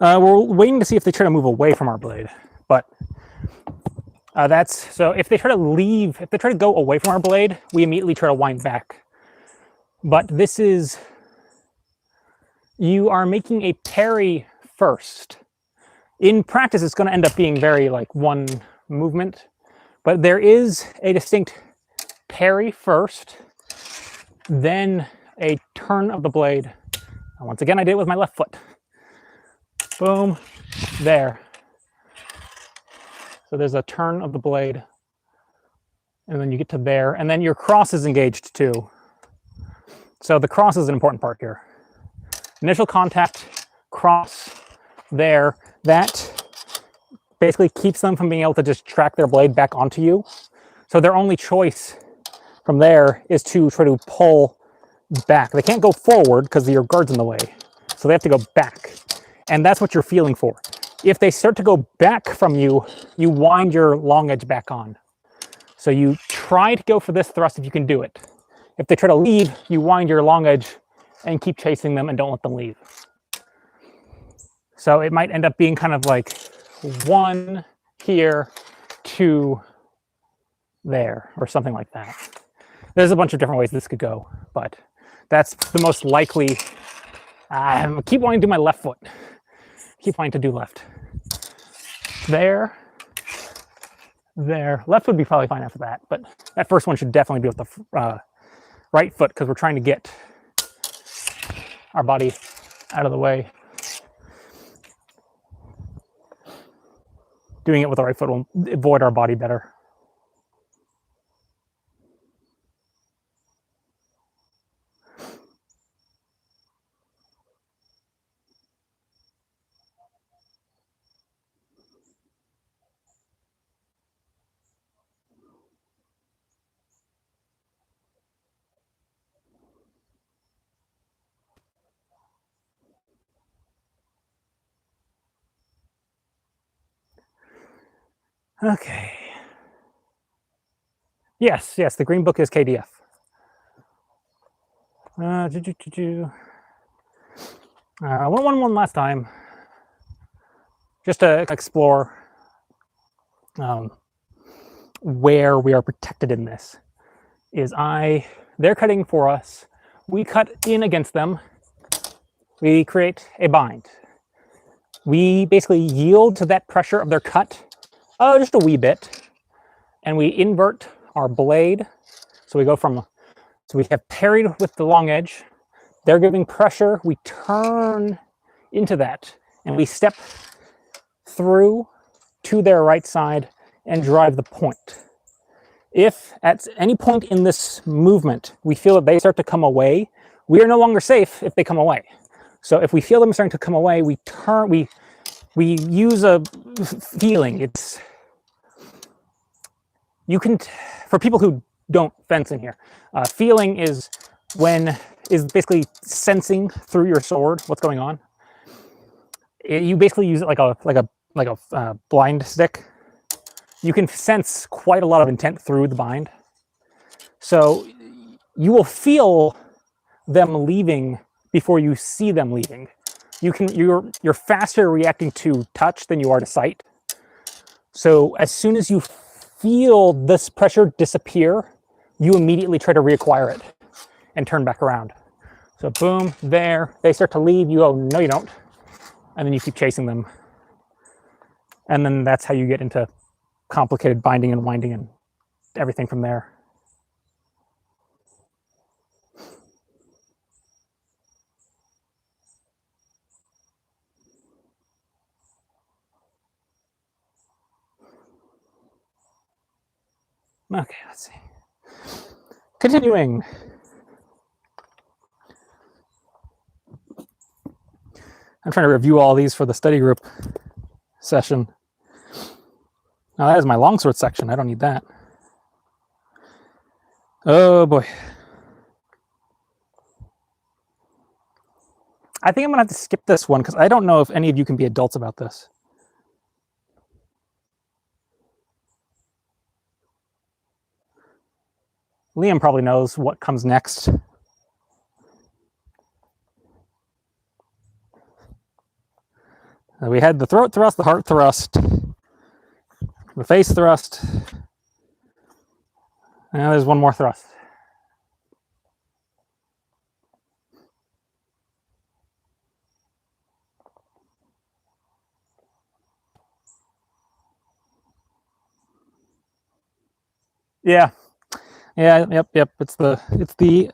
We're waiting to see if they try to move away from our blade, but that's so. If they try to go away from our blade, we immediately try to wind back. But this is, you are making a parry first. In practice, it's going to end up being very like one movement, but there is a distinct parry first, then a turn of the blade. And once again, I did it with my left foot. Boom, there. So there's a turn of the blade, and then you get to there, and then your cross is engaged too. So the cross is an important part here. Initial contact, cross, there. That basically keeps them from being able to just track their blade back onto you. So their only choice from there is to try to pull back. They can't go forward because your guard's in the way. So they have to go back. And that's what you're feeling for. If they start to go back from you, you wind your long edge back on. So you try to go for this thrust if you can do it. If they try to leave, you wind your long edge and keep chasing them and don't let them leave. So it might end up being kind of like 1 here, 2 there, or something like that. There's a bunch of different ways this could go, but that's the most likely. I keep wanting to do my left foot. Keep wanting to do left. There. Left would be probably fine after that, but that first one should definitely be with the right foot because we're trying to get our body out of the way. Doing it with the right foot will avoid our body better. Okay. Yes, the green book is KDF. One last time, just to explore where we are protected in this. is they're cutting for us. We cut in against them. We create a bind. We basically yield to that pressure of their cut, just a wee bit, and we invert our blade. So we have parried with the long edge. They're giving pressure. We turn into that, and we step through to their right side and drive the point. If at any point in this movement we feel that they start to come away, we are no longer safe if they come away. So if we feel them starting to come away, we use a feeling. For people who don't fence in here, feeling is basically sensing through your sword what's going on. You basically use it like a blind stick. You can sense quite a lot of intent through the bind. So you will feel them leaving before you see them leaving. You're faster reacting to touch than you are to sight. So as soon as you feel this pressure disappear, you immediately try to reacquire it and turn back around. So boom, there, they start to leave, you go, no you don't. And then you keep chasing them. And then that's how you get into complicated binding and winding and everything from there. Okay, let's see. Continuing. I'm trying to review all these for the study group session. Now that is my longsword section. I don't need that. Oh boy. I think I'm gonna have to skip this one because I don't know if any of you can be adults about this. Liam probably knows what comes next. We had the throat thrust, the heart thrust, the face thrust. Now there's one more thrust. Yeah. Yep. It's the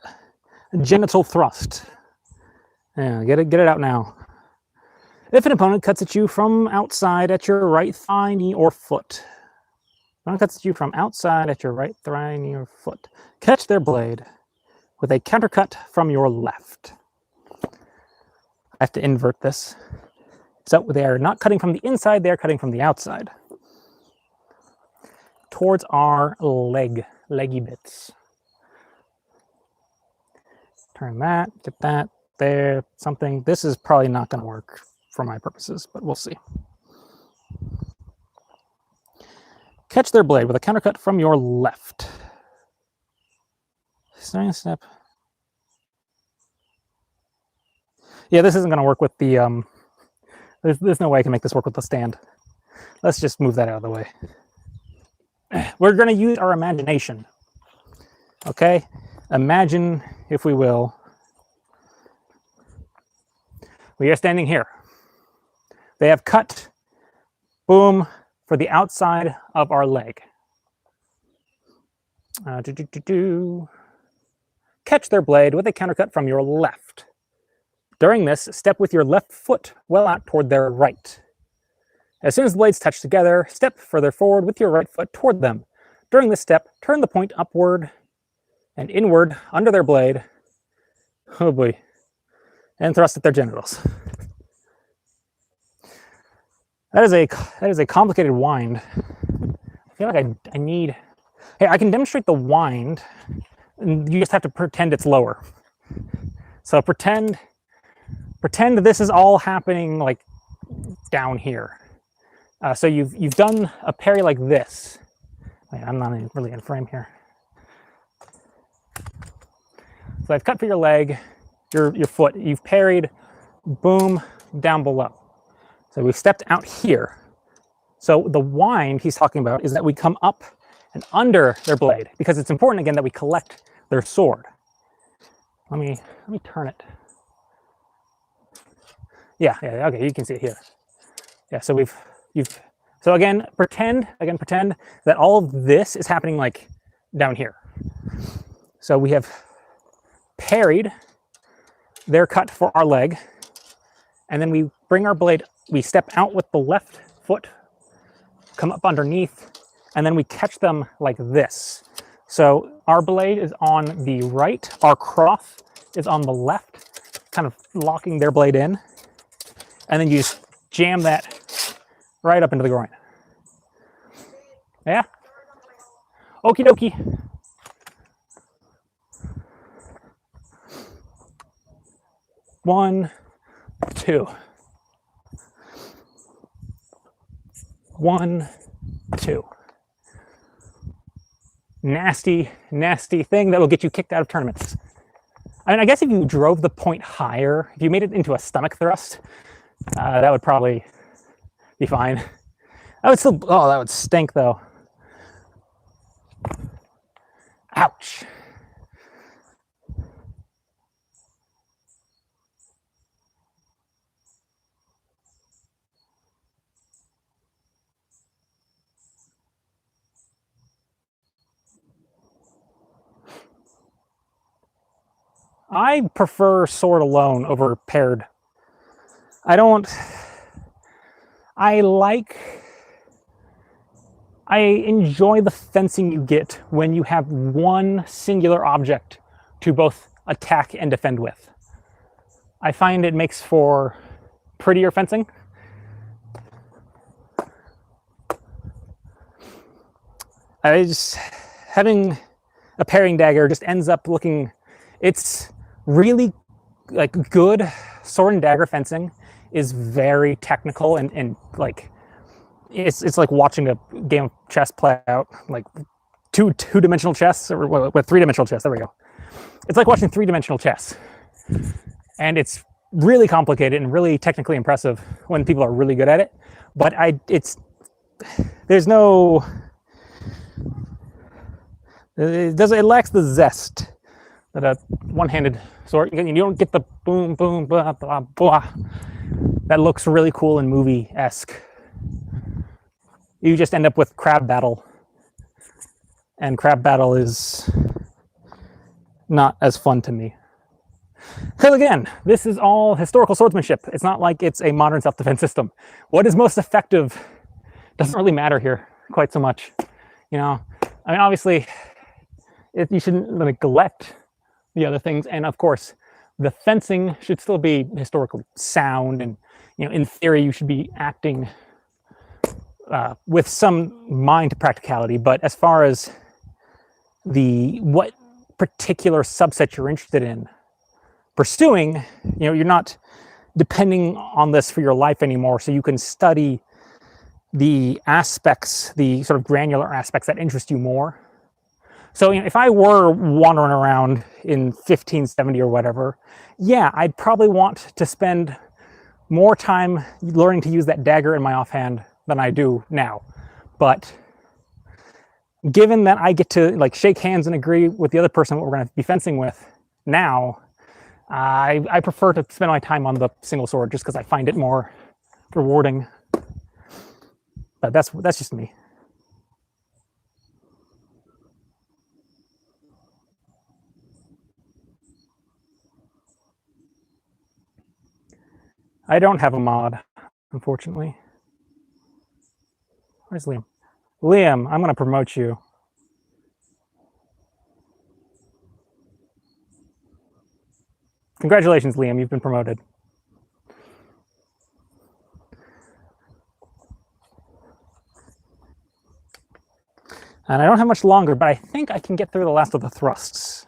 genital thrust. Yeah, get it out now. If an opponent cuts at you from outside at your right thigh, knee, or foot. Opponent cuts at you from outside at your right thigh, knee, or foot. Catch their blade with a countercut from your left. I have to invert this. So they are not cutting from the inside, they are cutting from the outside. Towards our leggy bits. Turn that, get that, there, something. This is probably not going to work for my purposes, but we'll see. Catch their blade with a countercut from your left. Starting step. Yeah, this isn't going to work with the, there's no way I can make this work with the stand. Let's just move that out of the way. We're going to use our imagination. Okay? Imagine, if we will, we are standing here. They have cut, boom, for the outside of our leg. Catch their blade with a countercut from your left. During this, step with your left foot well out toward their right. As soon as the blades touch together, step further forward with your right foot toward them. During this step, turn the point upward and inward under their blade. Oh boy. And thrust at their genitals. That is a complicated wind. I feel like I need... Hey, I can demonstrate the wind, and you just have to pretend it's lower. So pretend this is all happening like down here. So you've done a parry like this. Wait, I'm not really in frame here. So I've cut for your leg, your foot. You've parried, boom, down below. So we've stepped out here. So the wind he's talking about is that we come up and under their blade, because it's important again that we collect their sword. Let me turn it. Yeah, okay, you can see it here. Yeah, so so again, pretend that all of this is happening like down here. So we have parried their cut for our leg, and then we bring our blade, we step out with the left foot, come up underneath, and then we catch them like this. So our blade is on the right, our cross is on the left, kind of locking their blade in, and then you just jam that right up into the groin. Yeah? Okie dokie. One, two. One, two. Nasty, nasty thing that will get you kicked out of tournaments. I mean, I guess if you drove the point higher, if you made it into a stomach thrust, that would probably be fine. I would still, oh, that would stink though. Ouch. I prefer sword alone over paired. I enjoy the fencing you get when you have one singular object to both attack and defend with. I find it makes for prettier fencing. Having a parrying dagger just ends up looking, it's really like good sword and dagger fencing is very technical and like it's like watching a game of chess play out, like two-dimensional chess, or what, three-dimensional chess, there we go. It's like watching three-dimensional chess. And it's really complicated and really technically impressive when people are really good at it. But it lacks the zest that a one-handed sword, you don't get the boom, boom, blah, blah, blah. That looks really cool and movie-esque. You just end up with crab battle. And crab battle is not as fun to me. Because again, this is all historical swordsmanship. It's not like it's a modern self-defense system. What is most effective doesn't really matter here quite so much. You know, I mean, obviously, you shouldn't neglect the other things. And of course, the fencing should still be historically sound. And, you know, in theory, you should be acting with some mind to practicality. But as far as what particular subset you're interested in pursuing, you know, you're not depending on this for your life anymore. So you can study the aspects, the sort of granular aspects that interest you more. So, you know, if I were wandering around in 1570 or whatever, yeah, I'd probably want to spend more time learning to use that dagger in my offhand than I do now. But given that I get to like shake hands and agree with the other person what we're going to be fencing with now, I prefer to spend my time on the single sword just because I find it more rewarding. But that's just me. I don't have a mod, unfortunately. Where's Liam? Liam, I'm going to promote you. Congratulations, Liam, you've been promoted. And I don't have much longer, but I think I can get through the last of the thrusts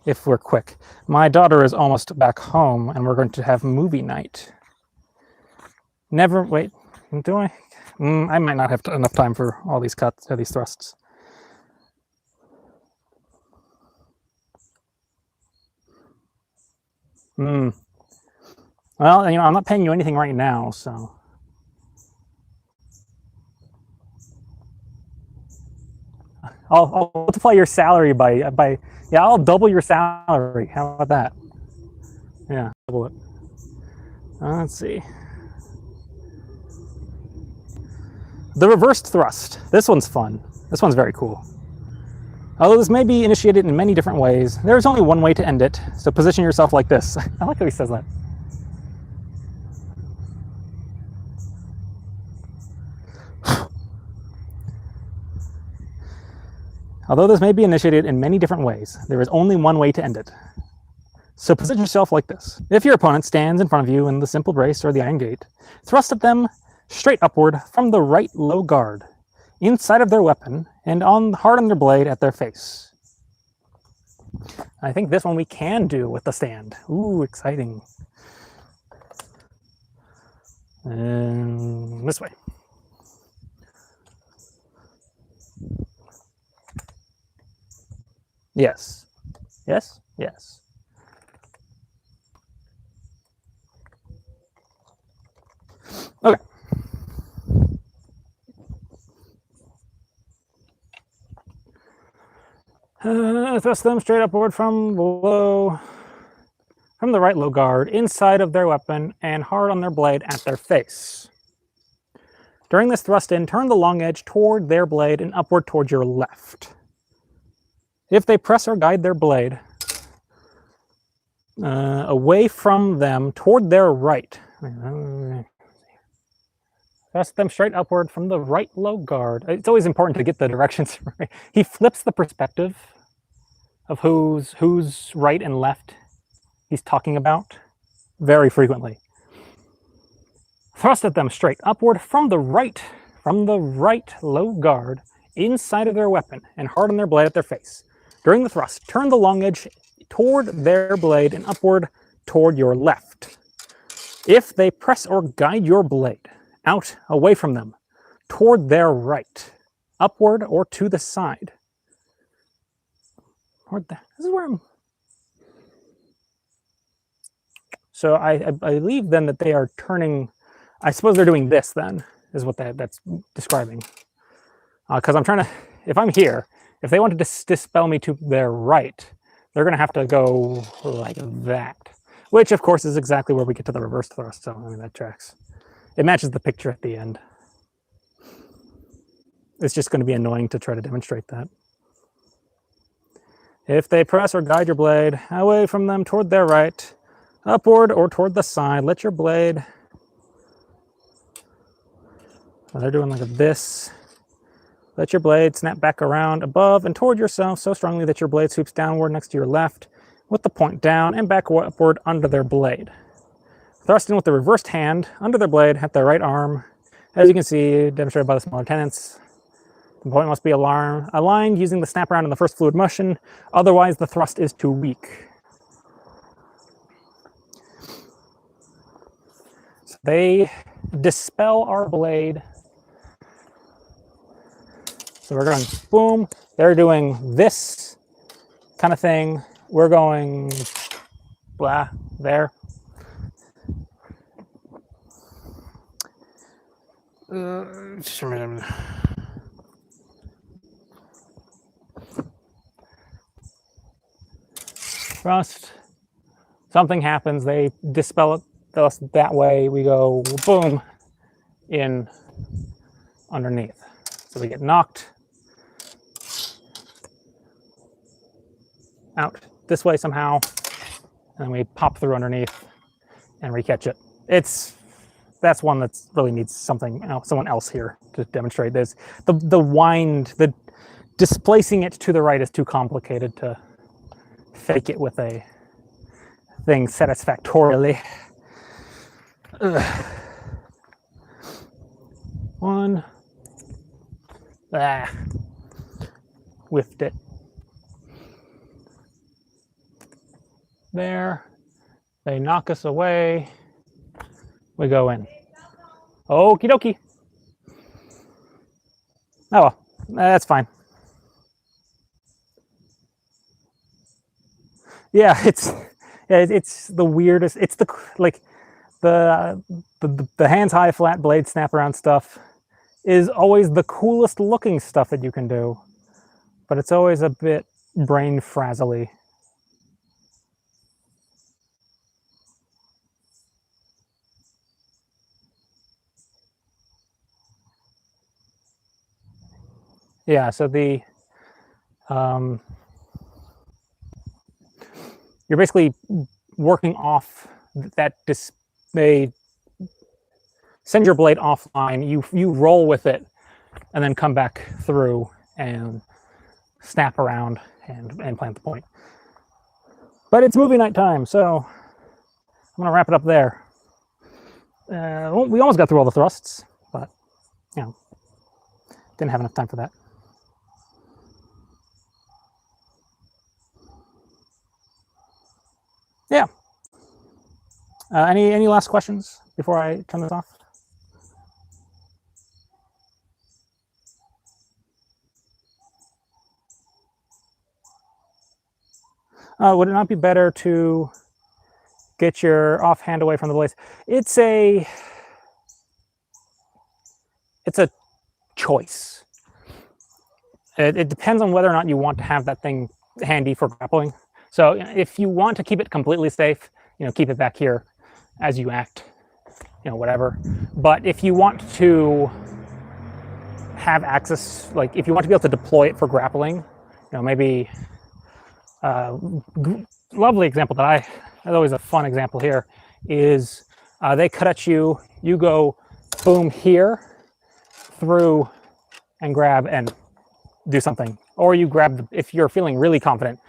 if we're quick. My daughter is almost back home, and we're going to have movie night. Wait, do I? I might not have enough time for all these cuts, or these thrusts. Well, you know, I'm not paying you anything right now, so. I'll multiply your salary by yeah, I'll double your salary. How about that? Yeah, double it. Let's see. The reversed thrust. This one's fun. This one's very cool. Although this may be initiated in many different ways, there's only one way to end it, so position yourself like this. I like how he says that. Although this may be initiated in many different ways, there is only one way to end it. So position yourself like this. If your opponent stands in front of you in the simple brace or the iron gate, thrust at them straight upward from the right low guard, inside of their weapon, and hard on their blade at their face. I think this one we can do with the stand. Ooh, exciting. And this way. Yes. Yes? Yes. Okay. Thrust them straight upward from below, from the right low guard, inside of their weapon, and hard on their blade at their face. During this thrust in, turn the long edge toward their blade and upward towards your left. If they press or guide their blade away from them toward their right, thrust them straight upward from the right low guard. It's always important to get the directions right. He flips the perspective of who's right and left he's talking about very frequently. Thrust at them straight upward from the right low guard, inside of their weapon, and hard on their blade at their face. During the thrust, turn the long edge toward their blade and upward toward your left. If they press or guide your blade out away from them, toward their right, upward or to the side. This is where I'm. So I believe then that they are turning. I suppose they're doing this then, is what that's describing. Because I'm trying to, if I'm here, if they want to dispel me to their right, they're going to have to go like that. Which, of course, is exactly where we get to the reverse thrust. So, I mean, that tracks. It matches the picture at the end. It's just going to be annoying to try to demonstrate that. If they press or guide your blade away from them toward their right, upward or toward the side, let your blade... So they're doing like this. Let your blade snap back around above and toward yourself so strongly that your blade swoops downward next to your left with the point down and back upward under their blade. Thrust in with the reversed hand under their blade at their right arm. As you can see, demonstrated by the smaller tenants. The point must be aligned using the snap around in the first fluid motion, otherwise the thrust is too weak. So they dispel our blade. So we're going boom, they're doing this kind of thing. We're going blah, there. Thrust, something happens, they dispel it that way, we go boom in underneath. So we get knocked out this way somehow, and we pop through underneath and recatch it. That's one that really needs someone else here to demonstrate this. The displacing it to the right is too complicated to fake it with a thing satisfactorily. One. Whiffed it. There. They knock us away. We go in. Okie dokie. Oh well, that's fine. Yeah, it's the weirdest. It's the hands high flat blade snap around stuff is always the coolest looking stuff that you can do. but it's always a bit brain frazzly. Yeah, so the you're basically working off that they send your blade offline, you roll with it, and then come back through and snap around and plant the point. But it's movie night time, so I'm gonna wrap it up there. We almost got through all the thrusts, but you know, didn't have enough time for that. Yeah. Any last questions before I turn this off? Would it not be better to get your offhand away from the blades? It's a choice. It depends on whether or not you want to have that thing handy for grappling. So if you want to keep it completely safe, keep it back here as you act, whatever. But if you want to have access, like if you want to be able to deploy it for grappling, maybe lovely example that's always a fun example here is they cut at you, you go boom here through and grab and do something, or you grab if you're feeling really confident,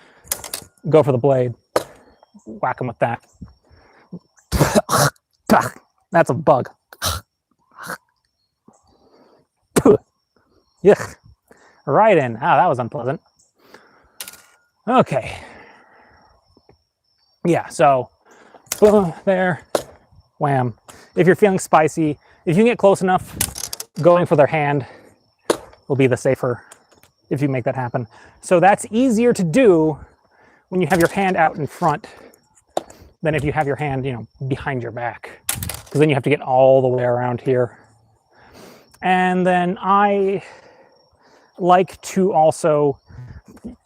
go for the blade, whack them with that. That's a bug. Yuck. Right in. That was unpleasant. Okay. Yeah, so boom, there, wham. If you're feeling spicy, if you can get close enough, going for their hand will be the safer if you make that happen. So that's easier to do when you have your hand out in front than if you have your hand, behind your back, because then you have to get all the way around here. And then I like to also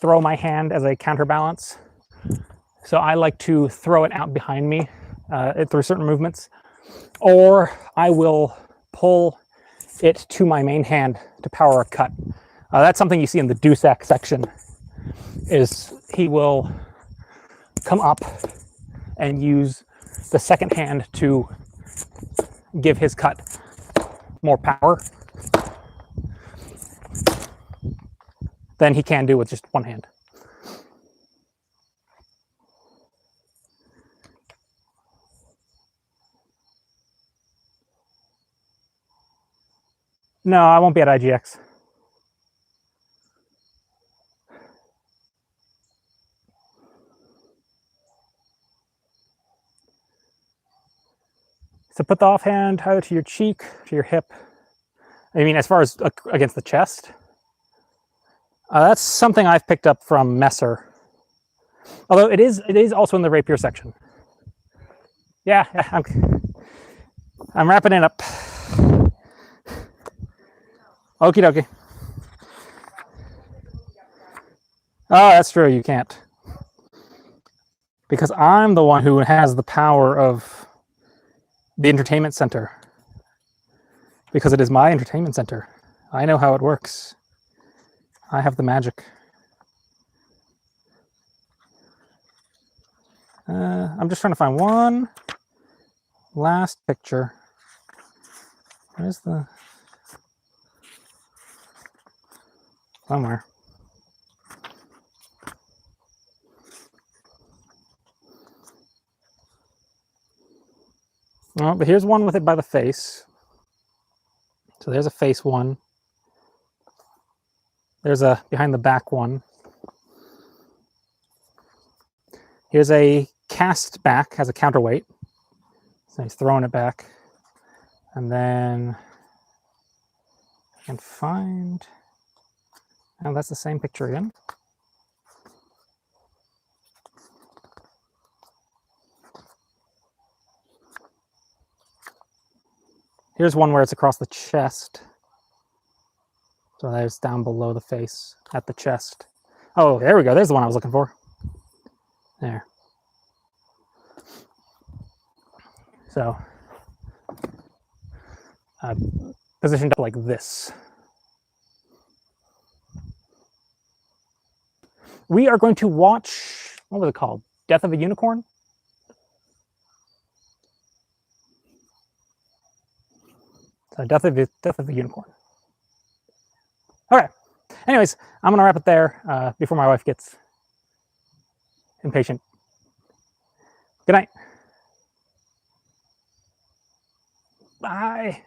throw my hand as a counterbalance. So I like to throw it out behind me through certain movements, or I will pull it to my main hand to power a cut. That's something you see in the Dusak section, is he will come up and use the second hand to give his cut more power than he can do with just one hand. No, I won't be at IGX. So put the offhand either to your cheek, to your hip. I mean, as far as against the chest. That's something I've picked up from Messer. Although it is also in the rapier section. Yeah, I'm wrapping it up. Okie dokie. Oh, that's true, you can't. Because I'm the one who has the power of the entertainment center. Because it is my entertainment center. I know how it works. I have the magic. I'm just trying to find one last picture. Where's the... Somewhere. Oh, but here's one with it by the face. So there's a face one. There's a behind the back one. Here's a cast back, has a counterweight. So he's throwing it back. And then I can find, oh, that's the same picture again. Here's one where it's across the chest. So there's down below the face at the chest. Oh, there we go. There's the one I was looking for. There. So positioned up like this. We are going to watch, what was it called? Death of a Unicorn? So Death of a Unicorn. Okay. Anyways, I'm going to wrap it there before my wife gets impatient. Good night. Bye.